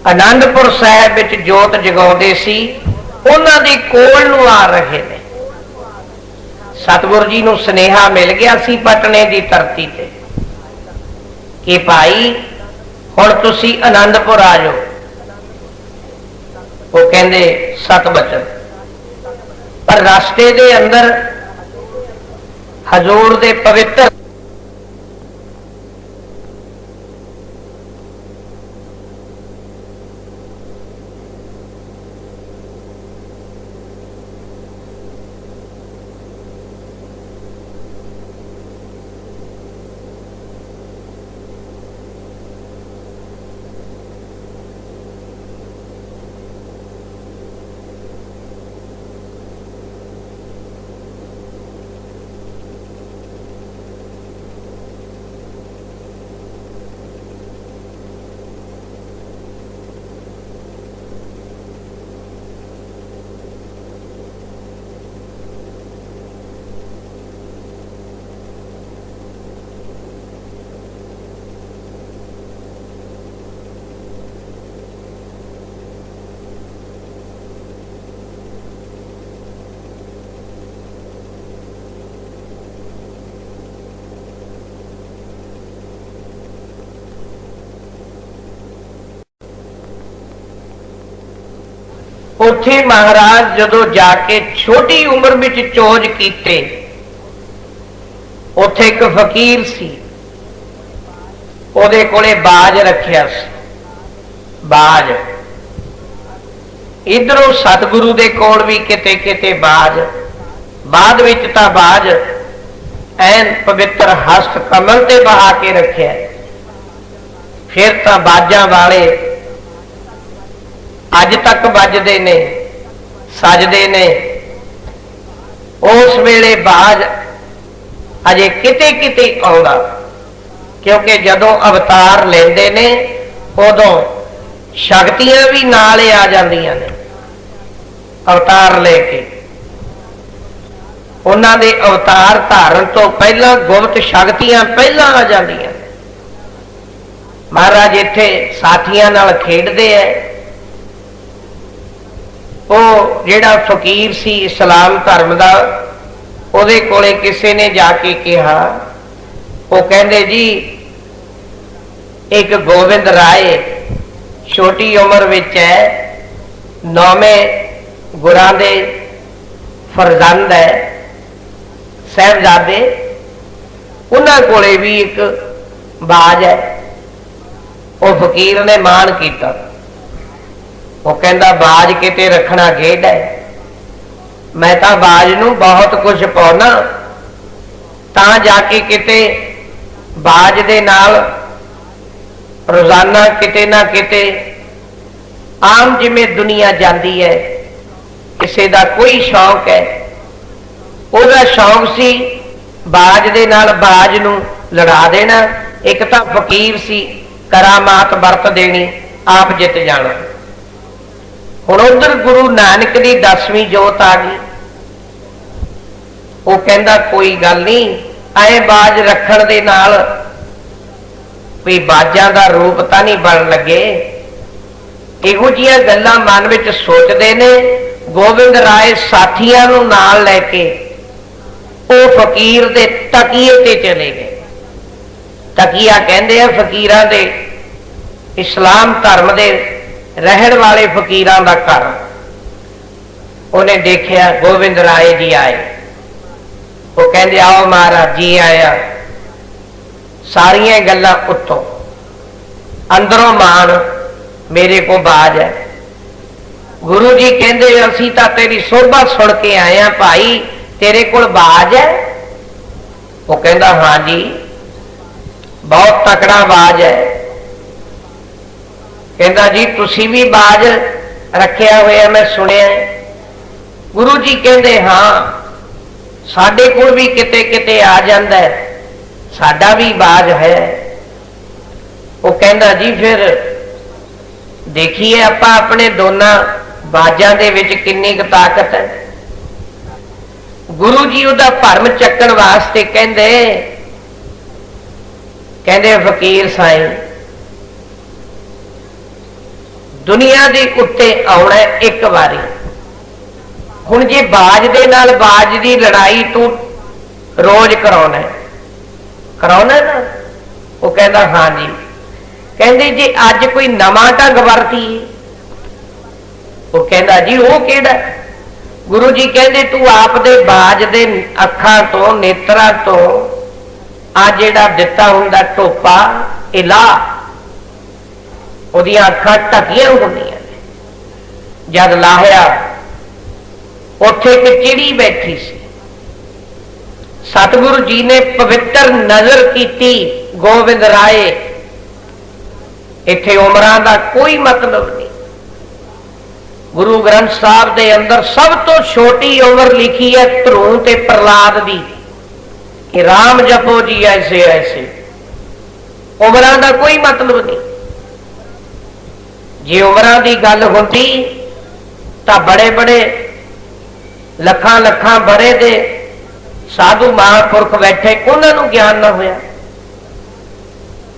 Speaker 1: आनंदपुर साहब विच जोत जगाउंदे सी, उन्हां दे कोल नूं आ रहे ने। सतगुरु जी नूं सुनेहा मिल गया सी पटने की धरती ते कि भाई हुण तुसीं आनंदपुर आ जाओ। वो कहंदे सत बचन। पर रास्ते दे अंदर हजूर दे पवित्र उथे महाराज जदों जाके छोटी उम्र में चोज कीते, उथे एक फकीर सी, उहदे कोले बाज रखिया सी। बाज इधरों सतगुरु दे कोल भी किते किते बाज, बाद विच तां बाज ऐन पवित्र हस्त कमल ते बहा के रखिया। फिर तां बाजां वाले अज तक बजते ने, सजते ने। उस वेले बाज अजे किते किते आउंदा, क्योंकि जदों अवतार लेंदे ने उदों शक्तियां भी नाले आ जांदियां ने। अवतार लेके उन्हां दे अवतार धारण तो पहला गुप्त शक्तियां पहला आ जांदियां ने। महाराज इत्थे साथियां नाल खेडदे है। वो जिहड़ा फकीर सी इस्लाम धर्म दा, उहदे कोले किसी ने जाके कहा, वो कहंदे जी एक गोविंद राय छोटी उम्र विच है, 9वें गुरां दे फरजंद है, साहिबजादे, उन्हां कोले भी एक बाज है। वो फकीर ने मान किया। वो कहता बाज किते रखना खेड है, मैं तो बाज नूं बहुत कुछ पाउना, तां जाके किते बाज दे नाल रोजाना किते ना किते आम जिमें दुनिया जाती है, किसी का कोई शौक है, ਉਹਦਾ शौक सी बाज दे नाल बाज नूं लड़ा देना। एक तो फकीर सी, करामात वरत देनी, आप जित जाना। हुण उधर गुरु नानक की 10वीं जोत आ गई। वो कहता कोई गल नहीं, ऐ बाज रखण दे नाल कोई बाजां दा रूप तां नहीं बन लगे। इहो जिहियां गल्लां मन विच सोचदे ने। गोबिंद राय साथियां नूं नाल लैके वो फकीर दे तकीए ते चले गए। तकीया कहंदे आ फकीरां दे, इस्लाम धर्म दे रहण वाले फकीरां दा घर। उन्हें देखिया गोबिंद राय जी आए। वो कहंदे आओ महाराज जी आया। सारियां गल्लां उत्तों, अंदरों मान मेरे को बाज है। गुरु जी कहंदे असीं तां तेरी सोभा सुन के आए हैं भाई, तेरे कोल बाज है? वो कहंदा हाँ जी बहुत तकड़ा बाज है। कहंदा जी तुसी भी बाज रखिया होया मैं सुनिया। गुरु जी कहंदे हाँ साडे कोल भी किते किते आ जांदा है, साडा भी बाज है। वो कहंदा जी फिर देखिए आपां अपने दोनों बाजां दे विच किन्नी क ताकत है। गुरु जी उहदा भरम चक्कण वास्ते कहंदे फकीर साईं दुनिया दे उत्ते आउणा एक बारी। हुण जे बाज दे नाल बाज दी लड़ाई तू रोज कराउणा ना? वो कहंदा हाँ जी। कहंदे जे अज कोई नवां ढंग वरती, वो कहंदा जी वो किहड़ा? गुरु जी कहंदे तू आप दे बाज दे अखां तो नेत्रां तो आ जिहड़ा दिता हुंदा टोपा इला ओहदियां अखां ढकियां हुंदियां ने। जद लाहिया उत्थे एक चिड़ी बैठी सी। सतगुरु जी ने पवित्र नजर की। गोबिंद राय इत्थे उमरां दा कोई मतलब नहीं। गुरु ग्रंथ साहब दे अंदर सब तो छोटी उम्र लिखी है ध्रुव ते प्रहलाद दी कि राम जपो जी ऐसे ऐसे। उमरां दा कोई मतलब नहीं। जे उमरां दी गल होंदी तां बड़े बड़े लखां लखां बरे दे साधु महापुरख बैठे, उन्होंने ज्ञान ना होया।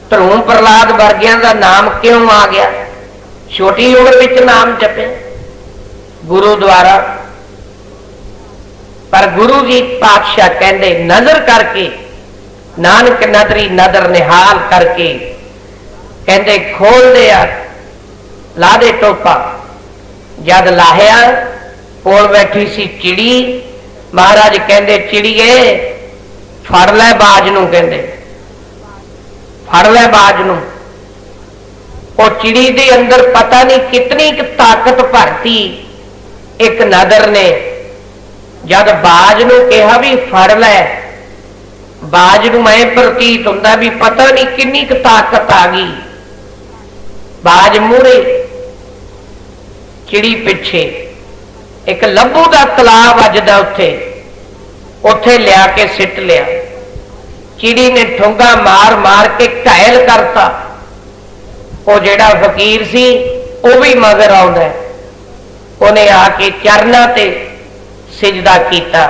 Speaker 1: ध्रुव प्रहलाद वर्गियां दा नाम क्यों आ गया? छोटी उम्र विच नाम जपे गुरु द्वारा। पर गुरु जी पातशाह कहंदे नजर करके, नानक नदरी नदर निहाल करके कहंदे खोल दे ला दे टोपा। जद लाहिया कोल बैठी सी चिड़ी। महाराज कहंदे चिड़िए फड़ लै बाज नूं, कहंदे फड़ लै बाज नूं। वो चिड़ी दे अंदर पता नहीं कितनी ताकत भरती एक नदर ने। जद बाज नूं कहा भी फड़ लै, बाज नूं मैं प्रतीत हुंदा भी पता नहीं किन्नी क ताकत आ गई। बाज मूहरे चिड़ी पिछे। एक लभू का तलाब अजदा उत्थे, उत्थे लिया के सिट लिया। चिड़ी ने ठुंगा मार मार के घायल करता। वो जेड़ा फकीर सी वो भी मगर आउंदा। उन्हें आके चरना ते सिजदा कीता।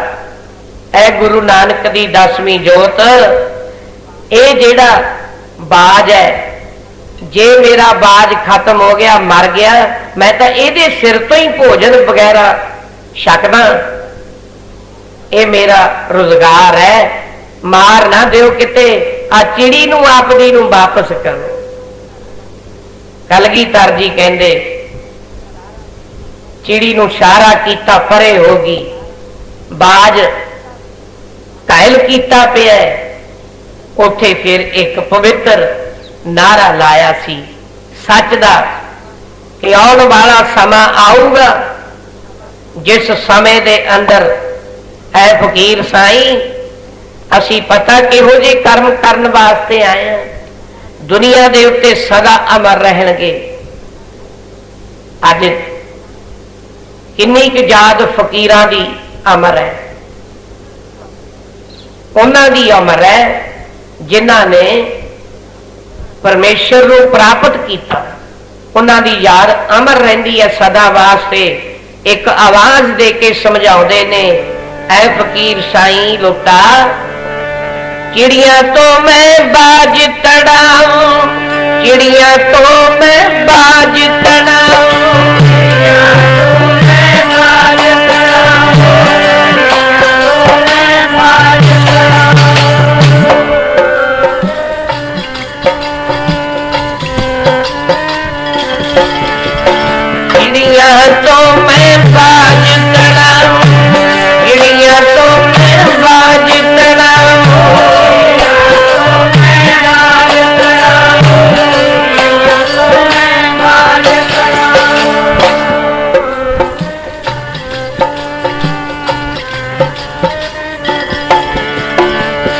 Speaker 1: ऐ गुरु नानक दी 10वीं जोत, ये जेड़ा बाज है, जे मेरा बाज खत्म हो गया मर गया मैं तो ये सिर तो ही भोजन वगैरह छकदा। ये मेरा रोजगार है, मार ना दिओ किते। आ चिड़ी नूं आपदी नूं वापस करो। कलगीधर जी कहंदे चिड़ी नूं इशारा कीता परे होगी। बाज घायल कीता पिया। उत्थे फिर एक पवित्र नारा लाया सी सच दा कि आने वाला समा आऊगा जिस समय दे अंदर ऐ फकीर साईं असी पता किहो जे कर्म करन वास्ते आए हैं, दुनिया दे उत्ते सदा अमर रहणगे। अज किन्नी क याद फकीरां दी अमर है, उन्हां दी अमर है जिन्हां ने परमेश्वर को प्राप्त किया। उन्हां दी याद अमर रहिंदी है सदा वास्ते। एक आवाज दे के समझाउंदे ने, ऐ फकीर साईं लुटा, चिड़िया तो मैं बाज तड़ाऊं, चिड़िया तो मैं बाज तड़ाऊं, चिड़िया तो मैं बाज तड़ाऊं, चिड़िया तो मैं बाज तड़ाऊं,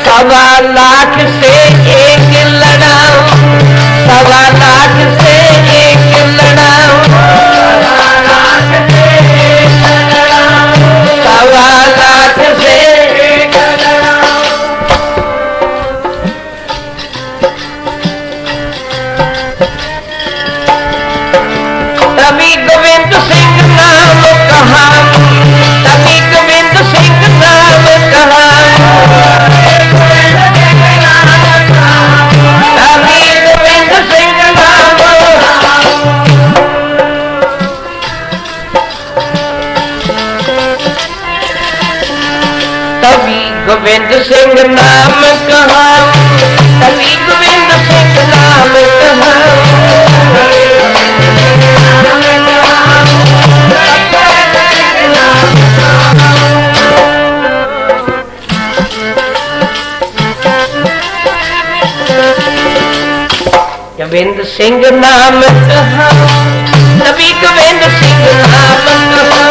Speaker 1: सवा लाख से एक लड़ाऊं, सवा लाख से एक लड़ाऊं, सवा लाख से एक लड़ाऊं। तभी गोविंद सिंह नाम कहा, तभी गोविंद सिंह नाम कहा, गोविंद सिंह नाम कहा, तभी गोविंद सिंह नाम कहा, गोविंद सिंह नाम कहा, तभी गोविंद सिंह नाम कहा,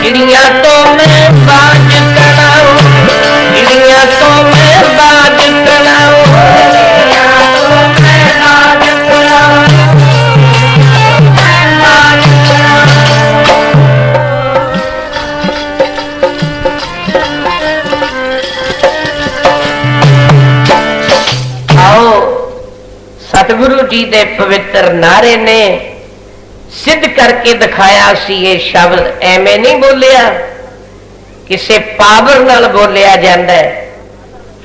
Speaker 1: चिड़िया तो मैं बाज तड़ाऊं, चिड़िया तो मैं बाज तड़ाऊं, चिड़िया तो मैं बाज तड़ाऊं, मैं बाज तड़ाऊं। आओ सतगुरु जी दे पवित्र नारे ने सिद्ध करके दिखाया सी। ये शब्द एवें नहीं बोलिया, किसी पावर नाल बोलिया जाता है।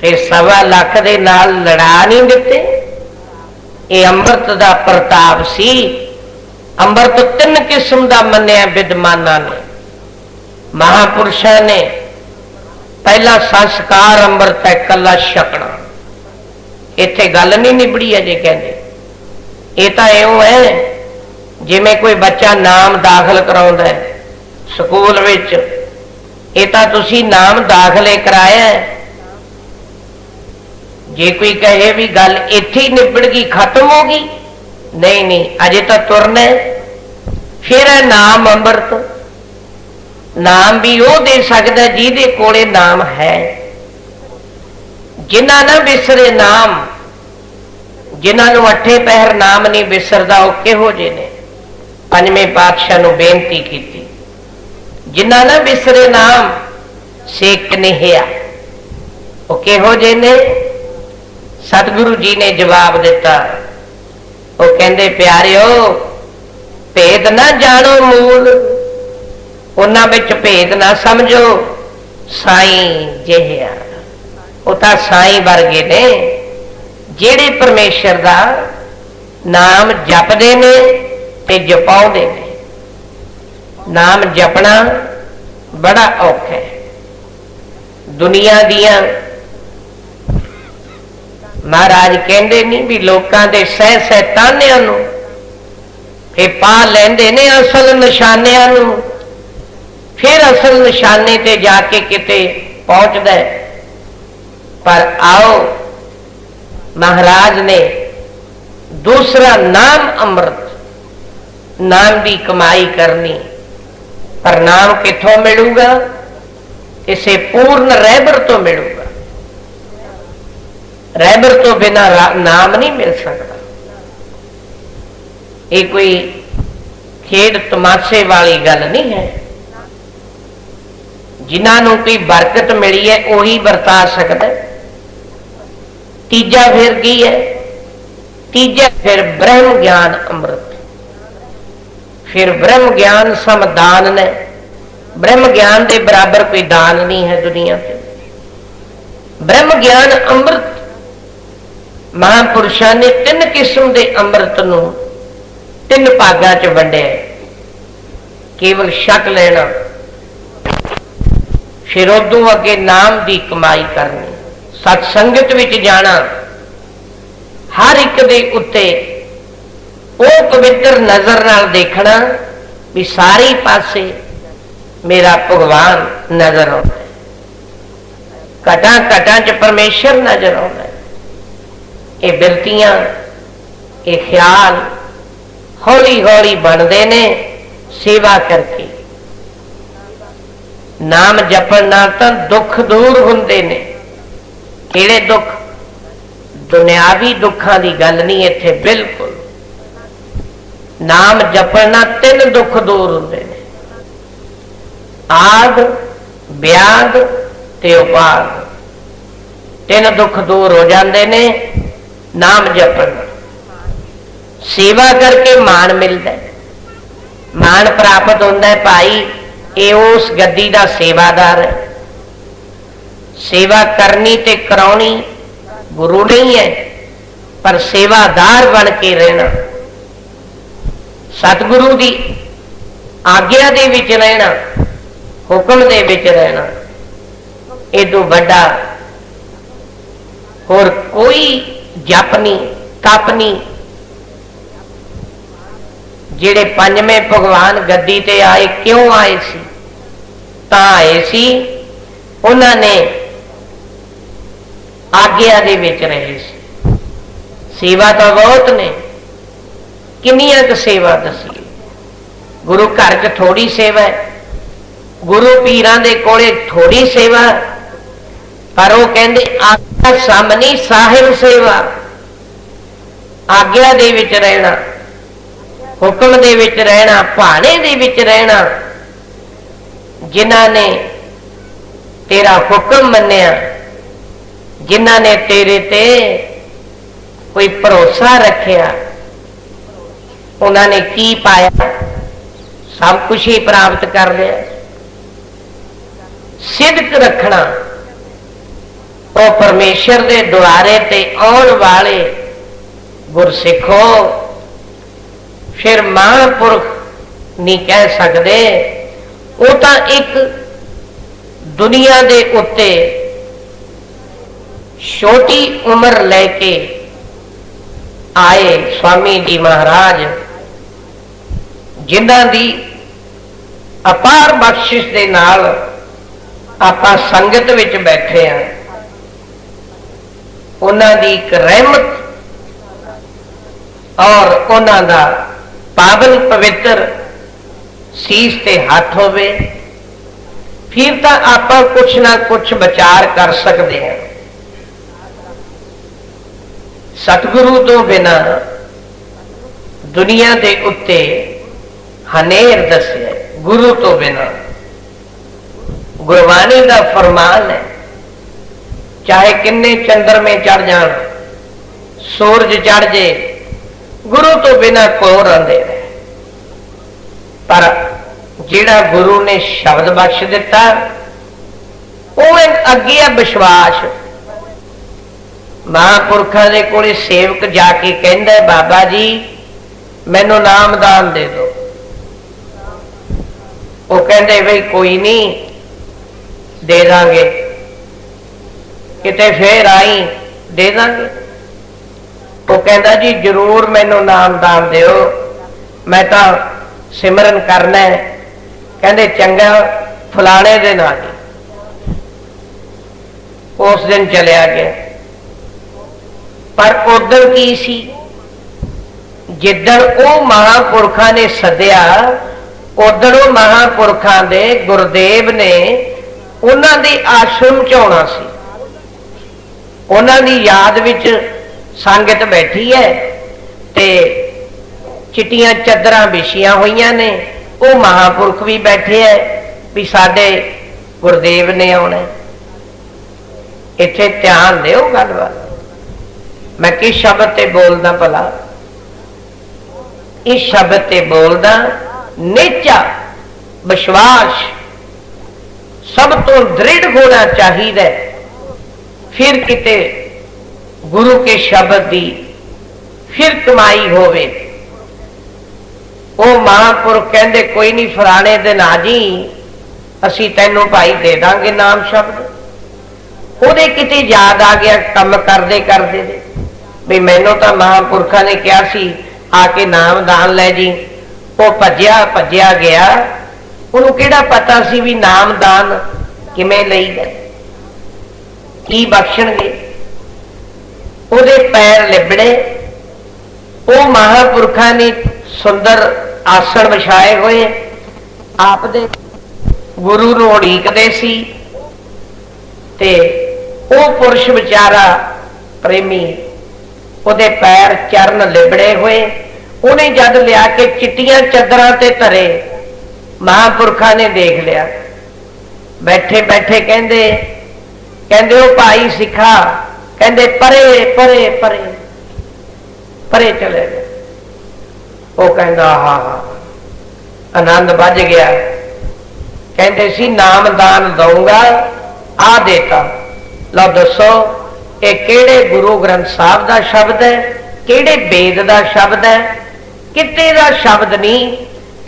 Speaker 1: फिर सवा लाख दे नाल लड़ा नहीं दिते। ये अमृत दा प्रताप सी। अमृत तीन किस्म का मन्निया विद्वानां ने, महापुरुषों ने। पहला संस्कार अमृत है, कला छकना। इत्थे गल नहीं निबड़ी अजे कहते। ये तो इउं है जिमें कोई बच्चा नाम दाखिल कराउंदा है स्कूल विच, ये तो तुसी नाम दाखिले कराया है। जे कोई कहे भी गल इत्थे ही निबड़ गई, खत्म हो गई, नहीं नहीं, अजे तो तुरना है। फिर है नाम अमृत। नाम भी वो दे सकता जिहदे कोले नाम है। जिन्हां ना विसरे नाम, जिन्हां नूं अठे पहर नाम नहीं विसरदा, वो किहो जे ने? पंजवें पातशाह नूं बेनती की, जिन्हां ना विसरे नाम सेक निहिया, वो किहो जे ने? सतगुरु जी ने जवाब दिता। वो कहंदे प्यारिओ, भेद ना जानो मूल, उन्हां विच भेद ना समझो। साईं जिहिया, वो तां साईं वर्गे ने जिहड़े परमेश्वर दा नाम जपदे ने ते जपाउंदे ने। नाम जपना बड़ा औखा है। दुनिया दियां महाराज कहंदे नहीं भी लोकां दे सह सह तानियां नूं फिर पा लैंदे ने असल निशानियां नूं, फिर असल निशाने ते जाके किते पहुंचदा है। पर आओ, महाराज ने दूसरा नाम अमृत, नाम की कमाई करनी। पर नाम किथों मिलूगा? किसी पूर्ण रहबर तो मिलूगा। रहबर तो बिना नाम नहीं मिल सकता। ये कोई खेड तमाशे वाली गल नहीं है। जिन्होंने कोई बरकत मिली है उही वरता सकता। तीजा फिर की है? तीजा फिर ब्रह्म ज्ञान अमृत। फिर ब्रह्म ज्ञान समदान ने। ब्रह्म ज्ञान के बराबर कोई दान नहीं है दुनिया से। ब्रह्म ज्ञान अमृत महापुरुषों ने 3 किस्म के अमृत नूं 3 भागां च वंडिया। केवल छक लेना, फिर उदों अगे नाम की कमाई करनी, सत्संगत विच जाना, हर एक दे उत्ते वो पवित्र नजर नाल देखना भी सारी पासे मेरा भगवान नजर आता है, घटा घटा च परमेश्वर नजर आता है। ये बिरतियां, ये ख्याल हौली हौली बनते ने सेवा करके। नाम जपण नाल तां दुख दूर हुंदे ने। किहड़े दुख? दुनियावी दुखों की गल नहीं इत्थे बिल्कुल। नाम जपण नाल 3 दुख दूर हुंदे ने, आद, व्याध ते उपाद। 3 दुख दूर हो जाते ने नाम जपण। सेवा करके मान मिलता है, मान प्राप्त होता है। भाई ये उस गद्दी का सेवादार है। सेवा करनी ते कराउणी गुरु नहीं है, पर सेवादार बन के रहना, सतगुरु की आज्ञा दे विच रहना, हुक्म दे विच रहना, इदों वड्डा होर कोई जप नहीं, तप नहीं। जेड़े 5वें भगवान गद्दी ते आए, क्यों आए सी? तां आए सी उन्होंने आज्ञा दे विच रहे सी। सेवा तो बहुत ने, किन्नियां क सेवा दसी। गुरु घर च थोड़ी सेवा है, गुरु पीरां दे कोले थोड़ी सेवा, पर वो कहंदे आज्ञा सामनी साहिब सेवा। आज्ञा दे विच रहना, हुक्म दे विच रहना, भाणे दे विच रहना। जिन्हां ने तेरा हुक्म मन्निया, जिन्हां ने तेरे ते कोई भरोसा रखिया, उन्होंने की पाया? सब कुछ ही प्राप्त कर लिया। सिदक रखना, वो परमेश्वर के द्वारे ते आने वाले गुरसिखो, फिर महापुरख नहीं कह सकते। वो तो एक दुनिया के उत्ते छोटी उम्र लेके आए स्वामी जी महाराज, जिन्हां दी अपार बख्शिश दे नाल आपां संगत विच बैठे हैं। उन्हां दी एक रहमत और उन्हां दा पावन पवित्र सीस ते हाथ होवे, फिर तो आप कुछ ना कुछ विचार कर सकते हैं। सतगुरु तो बिना दुनिया के उत्ते हनेर दसिया, गुरु तो बिना। गुरबाणी का फरमान है, चाहे किन्ने चंद्रमे चढ़ जान, सूरज चढ़ जे, गुरु तो बिना कोर अंधेरा। पर जिहड़ा गुरु ने शब्द बख्श दिता, वो एक अगे है विश्वास। महापुरखों के कोल सेवक जाके कहंदा है, बाबा जी मैनू नामदान दे दो। वो कहंदे भाई कोई नहीं, दे देंगे, किते फिर आई दे देंगे। वो कहता जी जरूर मैनू नामदान दिओ, मैं तो सिमरन करना है। कहते चंगा फलाने दे नाल। उस दिन चलिया गया, पर उधर की सी, जिदन वो महापुरखा ने सद्या, उधर वो महापुरखा दे गुरुदेव ने उन्हां दे आश्रम च आउणा सी। उन्हां दी याद विच संगत बैठी है ते चिट्टियां चादरां विछियां हुई ने, वो महापुरख भी बैठे है भी साडे गुरदेव ने आना। इत्थे ध्यान दिओ गलबात, मैं किस शब्द ते बोलदा भला? इस शब्द ते बोलदा नेचा विश्वास सब तो दृढ़ होना चाहिए, फिर किते गुरु के शब्द की फिर कमाई होवे। वो महापुरुष कहते कोई नहीं फलाने दिन आ जी, असी तेनों भाई दे देंगे नाम शब्द। ਉਹਦੇ किते याद आ गया कम करते करते भी मैनू तो महापुरखा ने कहा सी आके नाम दान लै जी। वो भज्या भज्या गया, उन्होंने किहड़ा पता सी भी नाम दान किवें लईदा, की बख्शणगे। ਉਹਦੇ पैर लिबड़े, वो महापुरखा ने सुंदर आसन विछाए हुए आप दे गुरु नूं उड़ीकदे सी। ते वो पुरुष बेचारा प्रेमी, ਉਹਦੇ पैर चरण लिबड़े हुए, उन्हें जद लिया के चिट्टियां चादरां ते धरे। महापुरखा ने देख लिया, बैठे बैठे कहंदे कहंदे ओ भाई सिखा, कहंदे परे परे परे परे चले गए। वो कहंदा हाँ हाँ आनंद बज गया। कहंदे सी नाम दान दूंगा, आ देता। लो दसो ये केड़े गुरु ग्रंथ साहब का शब्द है, केड़े वेद का शब्द है, किते का शब्द नहीं।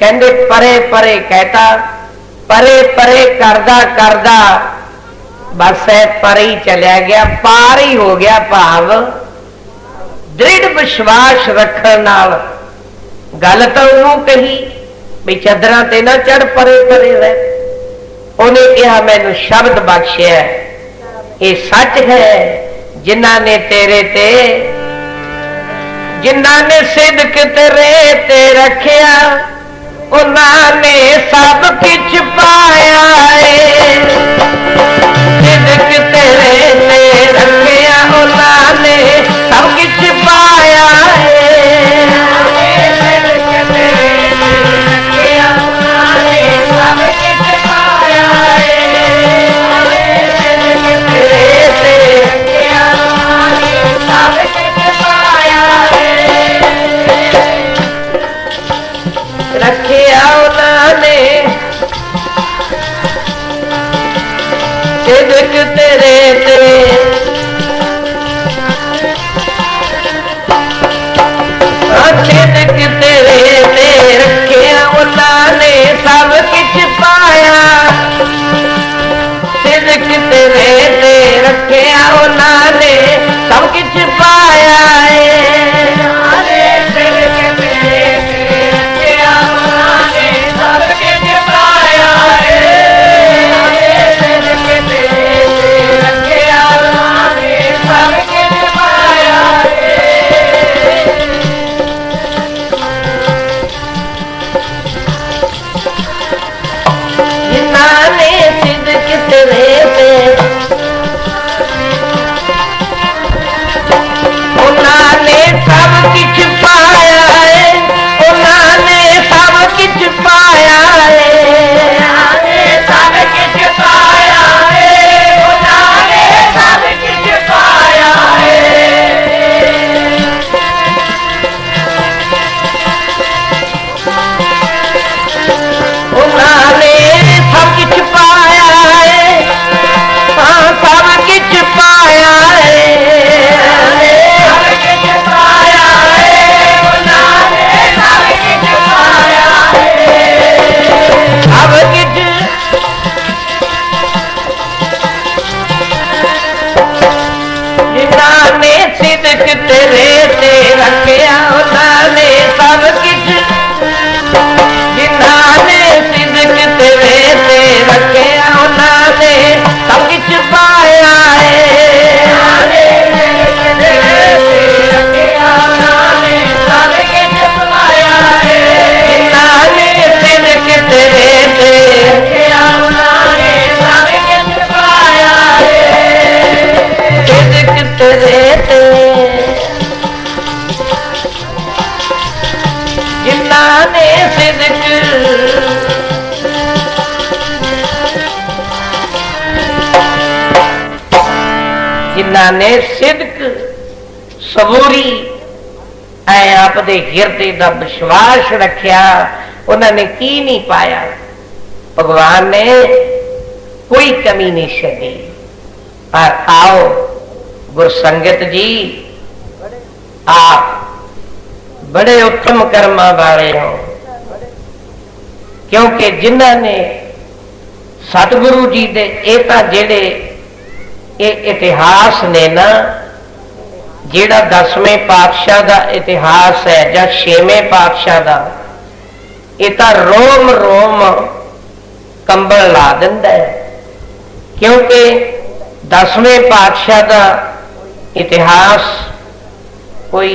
Speaker 1: कहंदे परे परे कहता, परे परे करदा करदा बस परे ही चलिया गया, पार ही हो गया। भाव दृढ़ विश्वास रखण नाल गल तो उन्होंने कही भी चादरां ते ना चढ़, परे परे रह। उन्हें कहा मैनू शब्द बख्शिया, ये सच है जिन्हां ने तेरे ते, जिन्हां ने सिदक तेरे ते रखिया, उन्होंने सब कुछ पाया है। सिदक तेरे ते रखिया, उन्होंने सब कुछ पाया है। सिदक तेरे ते सिदक तेरे ते रखिया, उन्होंने सब कुछ पाया। सिदक तेरे ते रखिया, उन्होंने सब कुछ पाया है। जिन्हां ने सिदक सबूरी ऐ आपदे हिरदे दा विश्वास रखिया, उन्होंने की नहीं पाया। भगवान ने कोई कमी नहीं छड़ी। पर आओ गुरसंगत जी, आप बड़े उत्तम कर्मा वाले हो, क्योंकि जिन्होंने सतगुरु जी दे जेड़े इतिहास ने ना, जेड़ा 10वें पातशाह का इतिहास है या 6वें पातशाह का, यह रोम रोम कंबल ला दिंदा है। क्योंकि 10वें पातशाह का इतिहास कोई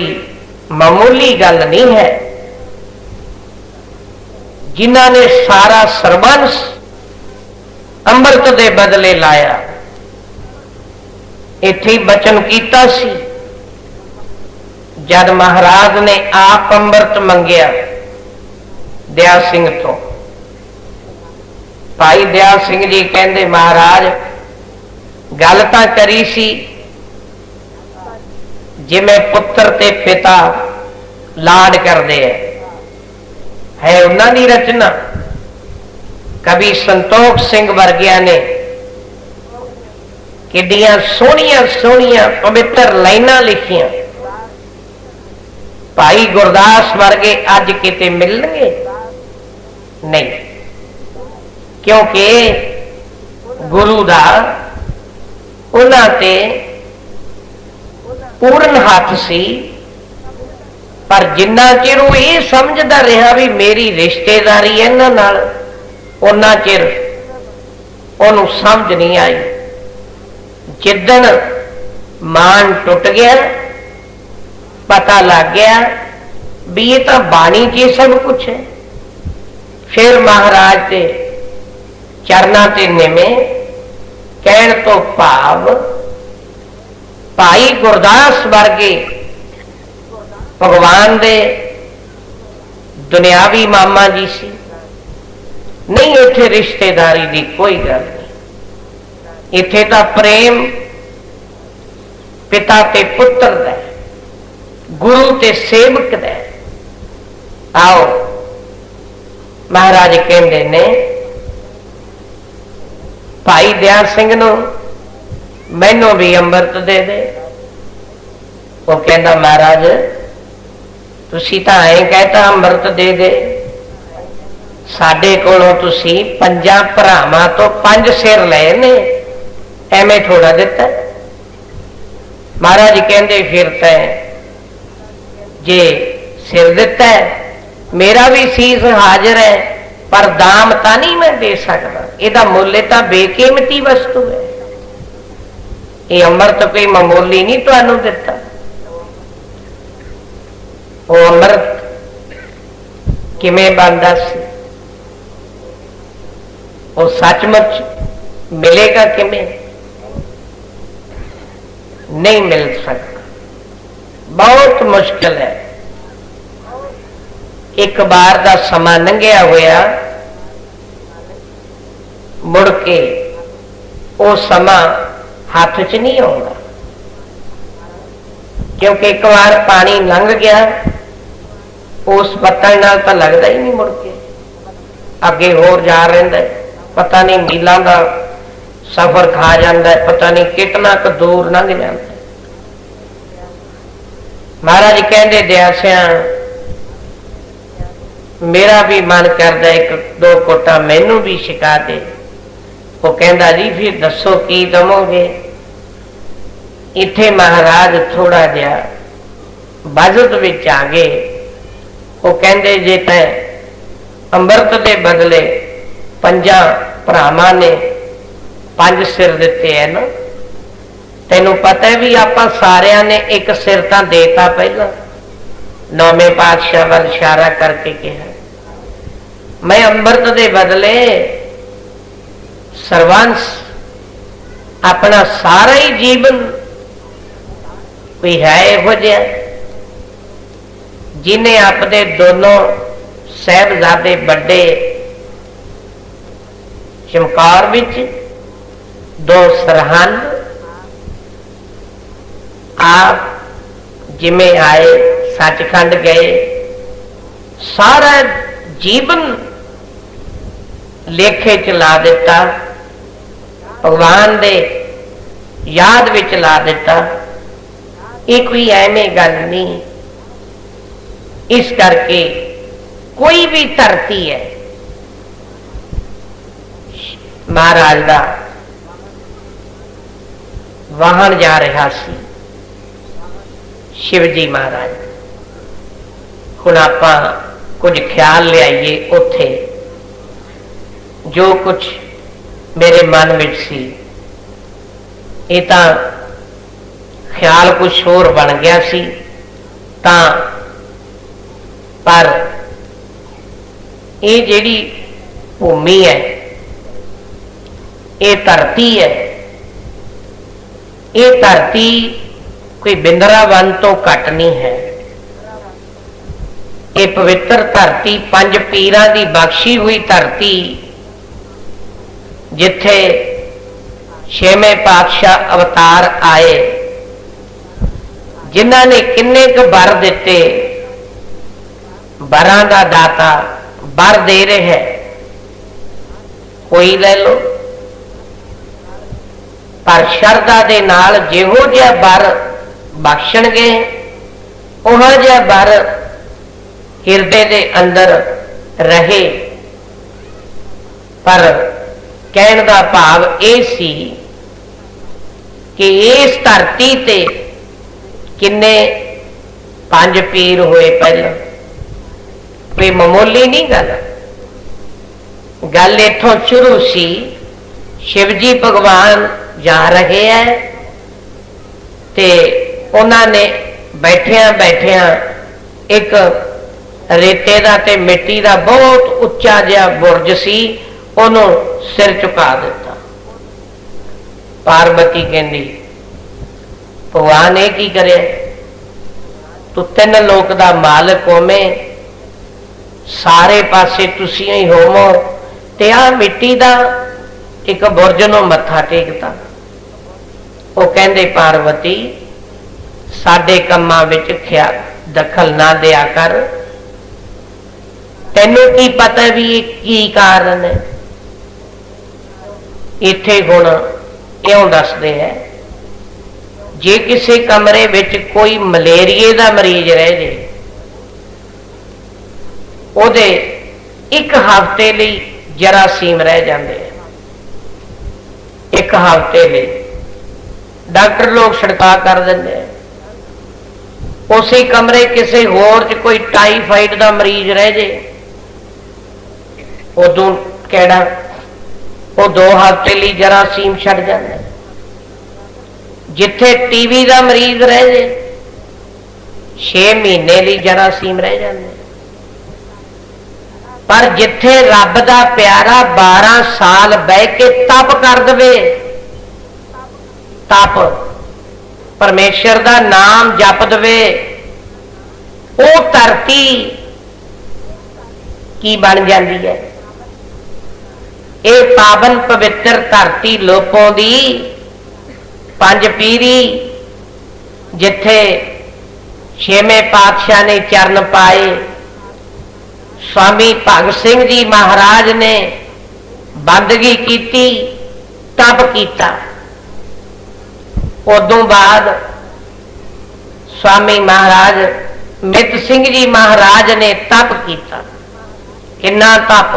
Speaker 1: मामूली गल नहीं है। जिन्हां ने सारा सरबंस अंमृत के बदले लाया, इत्थे बचन कीता सी। जद महाराज ने आप अंमृत मंगया दया सिंह तो, भाई दया सिंह जी कहते महाराज गल तां करी सी जिवें पुत्र ते पिता लाड करते है उन्हां दी रचना। कवि संतोख सिंह वर्गिया ने किड्डियां सोहणियां सोहणियां पवित्र लाइनां लिखियां। भाई गुरदास वर्गे अज किते मिलणगे नहीं, क्योंकि गुरु दा उन्हां ते पूर्ण हाथ सी। पर जिन्ना चिर वो ये समझदा रहा भी मेरी रिश्तेदारी इन्हां नाल, उन्ना चिर उन्होंने समझ नहीं आई। जिदन मान टुट गया, पता लग गया भी ये तो बाणी जी सब कुछ है, फिर महाराज के चरणा ते निमे कहण तो भाव भाई गुरदास वर्गे भगवान दे दुनियावी मामा जी सी। नहीं इत्थे रिश्तेदारी की कोई गल नहीं, इत्थे तो प्रेम पिता ते पुत्र दा, गुरु ते सेवक दा। आओ महाराज कहते ने भाई दया सिंह नूं मैनू भी अंमृत दे दे। वो कहता महाराज तुसी तां ऐ कहता अंमृत दे दे, साडे कोलों तुसी 5 भरावां तो 5 सिर लए ने, एवें थोड़ा दिता। महाराज कहते फिर तैं जे सिर दिता है, मेरा भी सीस हाजिर है, पर दाम तां नहीं मैं दे सकता, इहदा मुल तां बेकीमती वस्तु है। ये अमृत कोई मामूली नहीं तुहानू दिता। वो अमृत किवें बनदा सी, वो सचमुच मिलेगा किवें? नहीं मिल सकता, बहुत मुश्किल है। एक बार का समा लंघिया होया, मुड़ के वो समा हाथ च नहीं आउंदा, क्योंकि एक बार पानी लंघ गया उस पत्तन नाल तो लगता ही नहीं, मुड़ के अगे होर जा रहिंदा, पता नहीं मीलों का सफर खा जाता है, पता नहीं कितना क दूर लंघ जाता। महाराज कहते दया सिया मेरा भी मन करता एक 2 कोटा मैनू भी छिका दे। वो कहता जी फिर दसो की दमोगे? इत्थे महाराज थोड़ा जिहा बजट विच आ गए। वो कहते जे तैं अंमृत के बदले 5 भरावां ने 5 सिर दिते है ना, तेनों पता है भी आप सारिया ने एक सिर तो देता पहला, 9वें पातशाह वाल इशारा करके कहा मैं अंमृत के बदले सर्वांश अपना सारा ही जीवन, कोई है इहो जिहा जिन्हें अपने दोनों साहिबजादे बड़े चमकौर विच 2 सरहंद आप जिमें आए सचखंड गए, सारा जीवन लेखे च ला दिता, भगवान दे याद विच ला दिता। ये कोई एवें गल नहीं। इस करके कोई भी धरती है महाराज का वाहन जा रहा सी, शिवजी महाराज। हुण आपां कुछ ख्याल लियाइए उत्थे जो कुछ मेरे मन में सी, ये तां ख्याल कुछ होर बन गया सी तां, पर ये जिहड़ी भूमि है, ये धरती है, ये धरती कोई बिंद्रावन तो घट नहीं है। ये पवित्र धरती, पंज पीरां दी बख्शी हुई धरती, जिथे छेवें पातशाह अवतार आए, जिन्हां ने किन्ने क बर दिते, बरां दा दाता बर दे रहे है, कोई ले लो। पर शरदा दे नाल जिहो जिहा बर बख्शणगे, उहो जिहा बर हिरदे दे अंदर रहे। पर कहण दा भाव यह सी कि इस धरती ते किन्ने पंज पीर होए पहला, कोई मामूली नहीं गल इथों शुरू सी। शिवजी भगवान जा रहे हैं ते उन्होंने बैठिया बैठिया एक रेते का ते मिट्टी का बहुत उच्चा जिहा बुरज सी, उन्होंने सिर झुका दिता। पार्वती कहती भगवान ये की करे, तू तीन लोक दा मालिक होवे, सारे पासे तुसी ही होवो, ते आ मिट्टी दा एक बुरज नूं मत्था टेकता। वो कहंदे पार्वती साडे कम्मां विच ख्याल दखल ना दिया कर, तैनूं की पता भी ये की कारण है। इत्थे हुण इउं दसदे है, जे किसी कमरे विच कोई मलेरिए का मरीज रह जाए, उहदे एक हफ्ते लई जरासीम रह जाते हैं। एक हफ्ते लई डॉक्टर लोग छिड़का कर देंगे। उसी कमरे किसी होर च कोई टाईफाइड का मरीज रह जाए, उदों कहड़ा वो 2 हफ्ते लिए जरासीम छड़ जाते। जिथे टीवी का मरीज रह जाए 6 महीने लिए जरासीम रह जाते। पर जिथे रब का प्यारा 12 साल बह के तप कर दे, तप परमेश्वर का नाम जप दे, वो धरती की बन जाती है। ये पावन पवित्र धरती लोकों दी पंज पीरी, जिथे छेवें पातशाह ने चरण पाए, स्वामी भगत सिंह जी महाराज ने बंदगी की, तप किया। उदों बाद स्वामी महाराज मित सिंह जी महाराज ने तप किया। किन्ना तप,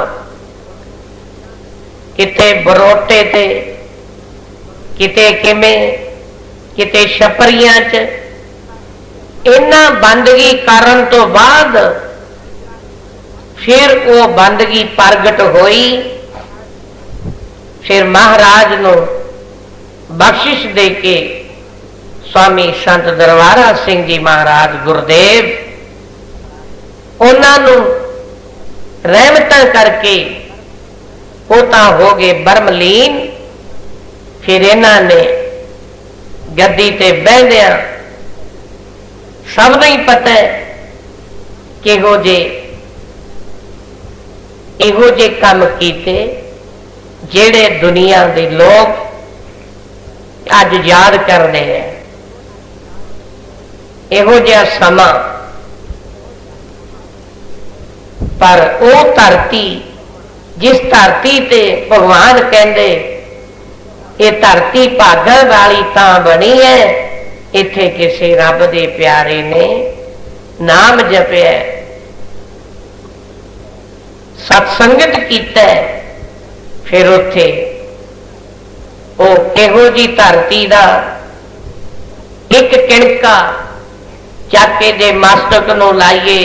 Speaker 1: किते बरोटे ते, किते किमें, किते छपरियां च। इन्ना बंदगी करन तो बाद फिर वो बंदगी प्रगट होई। फिर महाराज नो बख्शिश दे के स्वामी संत दरबारा सिंह जी महाराज गुरुदेव उन्होंने रहमतां करके वो हो गए बरमलीन। फिर इन्हां ने गद्दी ते बहदिया सब नहीं पता है किहो जे इहो जे काम कीते जेड़े दुनिया के लोग अज याद करते हैं। इहो जिहा समा, पर वो धरती जिस धरती ते भगवान कहते ये धरती भागण वाली तां बनी है, इत्थे किसी रब दे प्यारे ने नाम जपिया, सत्संगत कीता, फिर उत्थे वो किहो जी धरती दा एक किणका चाके दे मस्तक नूं लाइए,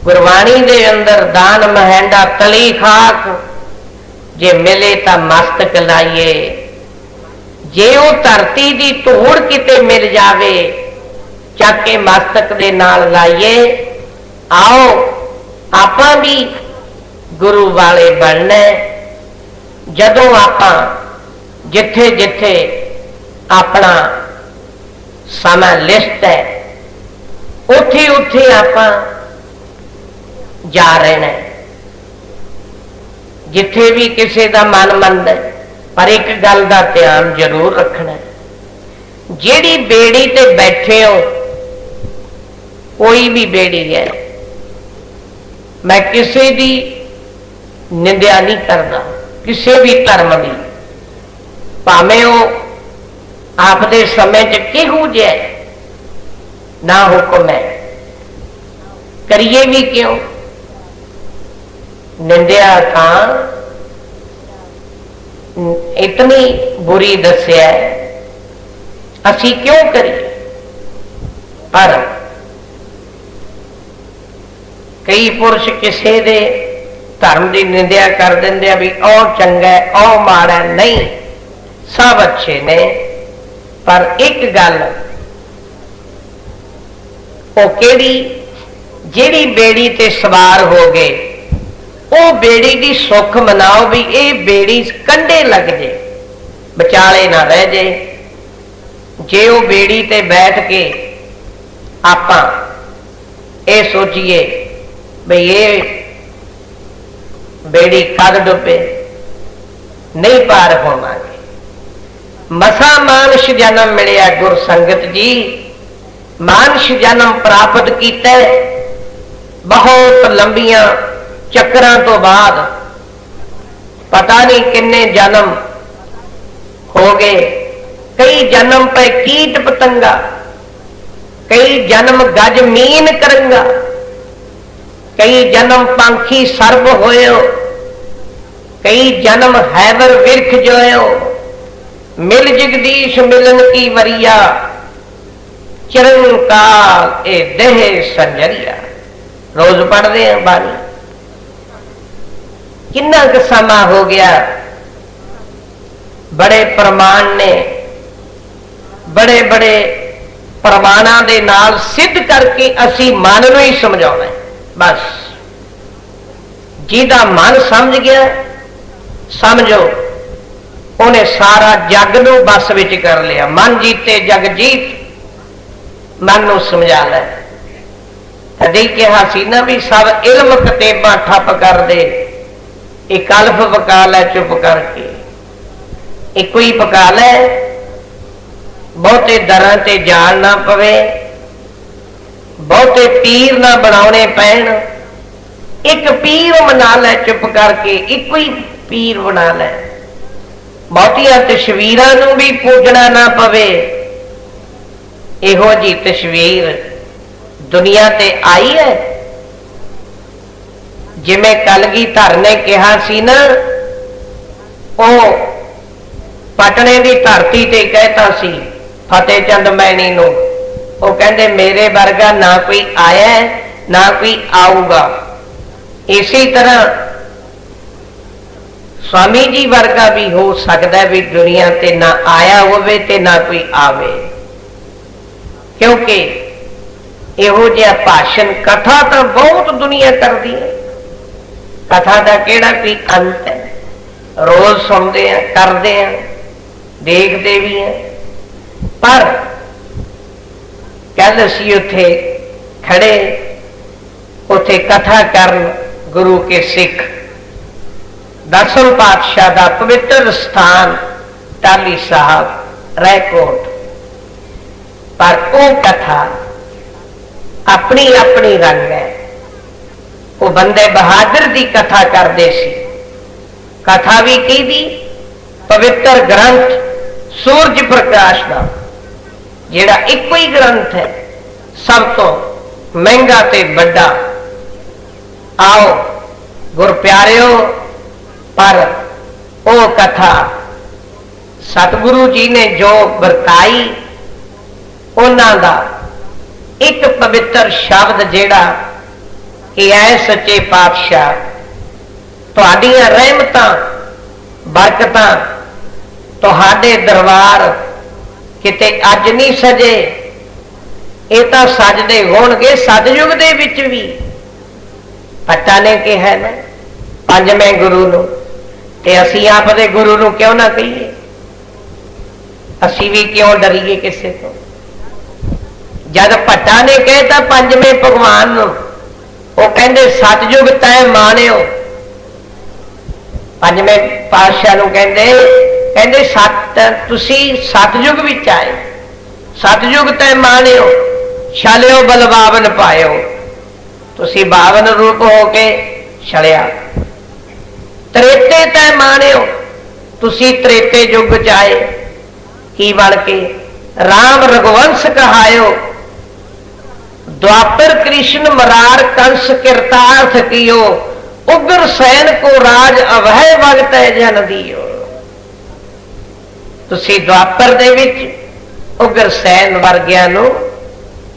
Speaker 1: गुरबाणी दे अंदर दान महंडा तली खाक, जे मिले ता मस्तक लाइए, जे वो धरती दी धूड़ किते मिल जावे चाके मस्तक दे नाल लाइए। आओ आपां भी गुरु वाले बनना, जदों आपां जिथे जिथे अपना समा लिस्ट है उथे उथे आपां जा रहना, जिथे भी किसी का मन मनदा, पर एक गल का ध्यान जरूर रखना, जिहड़ी बेड़ी ते बैठे हो कोई भी बेड़ी है, मैं किसी की निंदा नहीं करता, किसी भी धर्म की, भावें वो आपदे समय च किहू जिहा ना हुक्म है, करिए भी क्यों, निंदिया तां इतनी बुरी दस्या, असी क्यों करिए। पर कई पुरुष किसी दे धर्म की निंदा कर देंगे भी ओ चंगा है, ओ माड़ा, नहीं, सब अच्छे ने, पर एक गल वो केड़ी, जिहड़ी बेड़ी ते सवार हो गए वो बेड़ी की सुख मनाओ भी ये बेड़ी कंढे लग जाए, विचाले ना रह जाए। जे वो बेड़ी ते बैठ के आपां ये सोचिए भाई ये बेड़ी कद डुबे, नहीं पार होवांगे। मसा मानस जन्म मिलिया गुर संगत जी, मानस जन्म प्राप्त किया, बहुत लंबिया चक्रां तो बाद पता नहीं किन्ने जन्म हो गए, कई जन्म पे कीट पतंगा, कई जन्म गज मीन करंगा, कई जन्म पंखी सर्प होए, कई जन्म हैवर विरख जोयो, मिल जगदीश मिलन की वरिया, चरण काल ए देह संजरिया। रोज पढ़ते हैं बानी, किन्ना क समा हो गया, बड़े प्रमाण ने, बड़े बड़े प्रमाणों के नाल सिद्ध करके असी मन नूं ही समझाउणा है। बस जिहदा मन समझ गया, समझो उन्हें सारा जग नूं बस विच कर लिया। मन जीते जग जीत, मन नूं समझा लै। कदी कहा सी ना भी सब इल्म कतेबा ठप कर दे, एक अल्फ पका लै चुप करके, एक ही पका लै, बहुते दरां ते जान ना पवे, बहुते पीर ना बनाने पैण, एक पीर बना लै चुप करके, एक ही पीर बना लै। बहुतिया तस्वीरां नूं भी पूजना ना पवे, इहो जी तस्वीर दुनिया ते आई है। जिमें कलगीधर ने कहा सी ना, ओ पटने की धरती ते कहता सी फतेह चंद मैनी नूं, वो कहते मेरे वर्गा ना कोई आया ना कोई आऊगा। इसी तरह स्वामी जी वर्गा भी हो सकता भी दुनिया ते ना आया होवे ते ना कोई आवे, क्योंकि इहो जिहा भाषण कथा तो बहुत दुनिया करती है। कथा का केड़ा कोई अंत है, रोज सुनते हैं, करते हैं, देखते भी हैं। पर कल असी उथे खड़े, उथे कथा कर गुरु के सिख, दसम पातशाह का पवित्र स्थान टाली साहब रायकोट, पर वो कथा अपनी अपनी रंग है। वो बंदे बहादुर की कथा करते सी। कथा भी की दी पवित्र ग्रंथ सूरज प्रकाश का, जिहड़ा इको ही ग्रंथ है सब तो महंगा ते बड़ा। आओ गुर प्यारिओ, पर वो कथा सतगुरु जी ने जो वरताई, उन्हां दा एक पवित्र शब्द जिहड़ा कि ऐ सच्चे पातशाह तुहाडीआं रहमतां बरकतां तुहाडे दरबार किते अज नहीं सजे, ये तो सजदे होणगे सतयुग दे विच भी। भट्टा ने कहा ना पंजवें गुरु नूं, ते असीं आपदे गुरु नूं क्यों ना कहिए, असीं भी क्यों डरीए किसी तो। जद भट्टा ने कहता पंजवें भगवान नूं, वो कहंदे सतयुग तै माणिओ। पंजवें पातशाह नूं कहंदे सत तुसीं सतयुग विच आए, सतयुग तै माणिओ, छलिओ बलवावन पायो। तुसीं बावन रूप हो के छलिया। त्रेते तै माणिओ, तुसीं त्रेते युग च आए की बन के राम रघुवंश कहायो। द्वापर कृष्ण मरार कंस किरतार्थ कियो, उग्र सैन को राज अवह भगत जन दियो। तुसीं द्वापर दे विच उग्र सैन वर्गियां नूं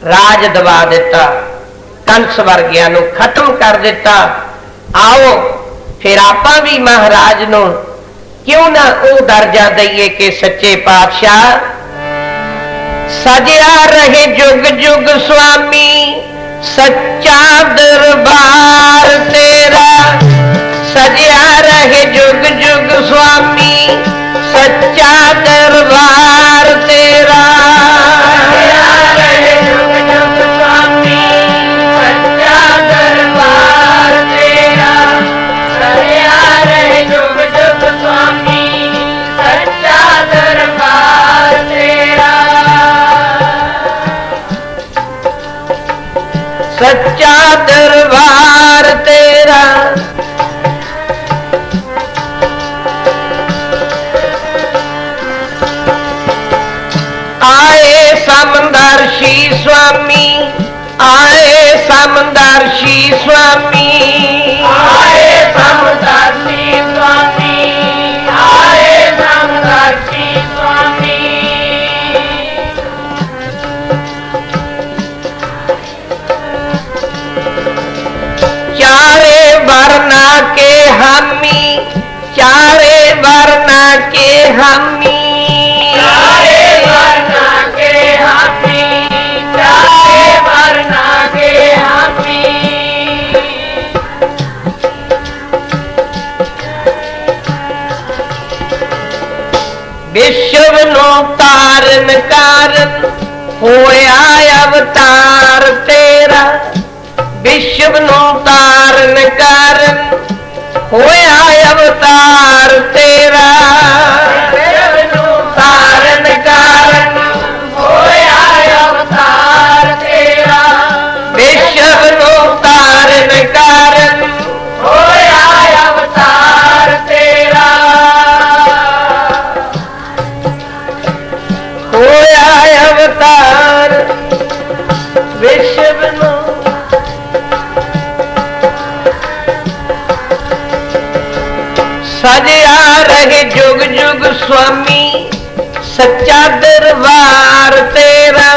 Speaker 1: राज दवा दिता, कंस वर्गियां नूं खत्म कर दिता। आओ फिर आपां भी महाराज नूं क्यों ना वो दर्जा दईए कि सच्चे पातशाह सजिया रहे जुग जुग स्वामी, सच्चा दरबार तेरा। सजिया रहे जुग जुग स्वामी, सच्चा दरबार तेरा। सजिया रहे जुग जुग स्वामी, सच्चा दरबार तेरा। सजिया रहे जुग जुग स्वामी, सच्चा दरबार तेरा। सच्चा दरबार तेरा। आए समदर्शी स्वामी, आए समदर्शी स्वामी, आए समदर्शी स्वामी, आए समदर्शी स्वामी। चारे वर्णा के हामी, चारे वर्णा के हामी, चारे वर्णा के हामी, चारे वर्णा के हामी। विश्व नो तारन कारण होया अवतार तेरा। विश्व नो तारन कारण होया अवतार तेरा। विश्व नो तारन कारण होया अवतार तेरा। विश्व नो तारन कारण होया अवतार तेरा। होया अवतार विश्व नो। सजिया रहे जुग जुग स्वामी, सच्चा दरबार तेरा।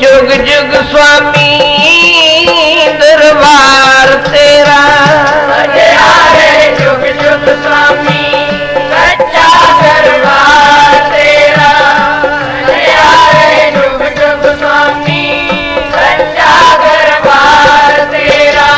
Speaker 1: जुग जुग स्वामी दरबार तेरा। सजिया रहे जुग जुग स्वामी, सच्चा दरबार तेरा। सजिया रहे जुग जुग स्वामी, सच्चा दरबार तेरा।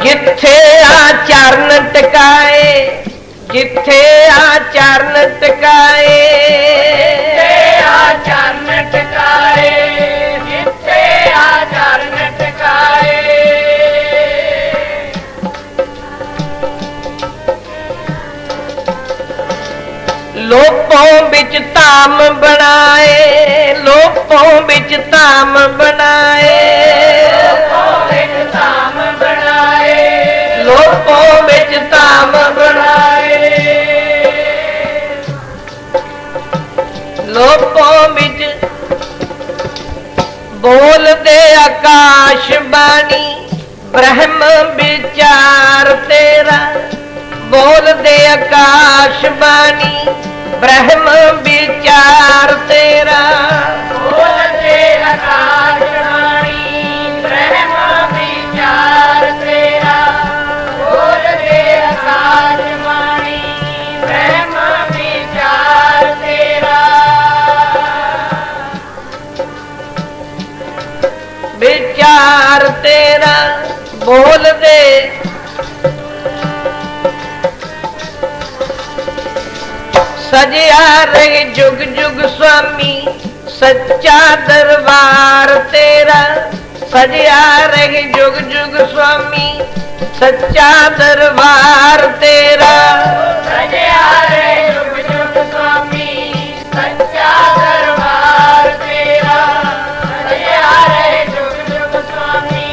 Speaker 1: जिथे आचरण टिकाए, जिथे आचरण टिकाए, आचरण टिकाए। धाम बनाए, लोकों बिच धाम बनाए, लोकों बिच धाम बनाए, लोकों बिच बोल दे आकाश बाणी, ब्रह्म विचार तेरा, बोल दे आकाश बाणी, ब्रह्म विचार तेरा,
Speaker 2: बोल दे आकाश वाणी, ब्रह्म विचार तेरा, बोल दे आकाश वाणी, ब्रह्म विचार तेरा,
Speaker 1: विचार तेरा बोल दे, सजया रहे जुग जुग स्वामी, सच्चा दरबार तेरा, सजया रहे जुग जुग स्वामी, सच्चा दरबार तेरा,
Speaker 2: सजया रे जुग जुग स्वामी, सच्चा दरबार तेरा, सजया रे जुग जुग स्वामी,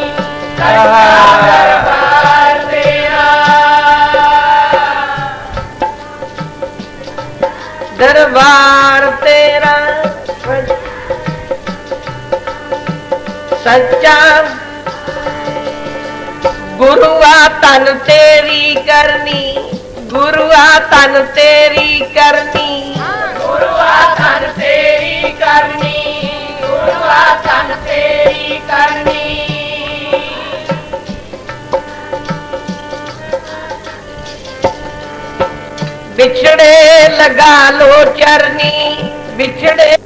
Speaker 2: सच्चा दरबार तेरा,
Speaker 1: दरबार तेरा सच्चा, गुरुआ तन तेरी करनी, गुरुआ तन तेरी करनी,
Speaker 2: गुरुआ तन तेरी करनी, गुरुआ तन तेरी करनी,
Speaker 1: बिछड़े लगा लो चरनी, बिछड़े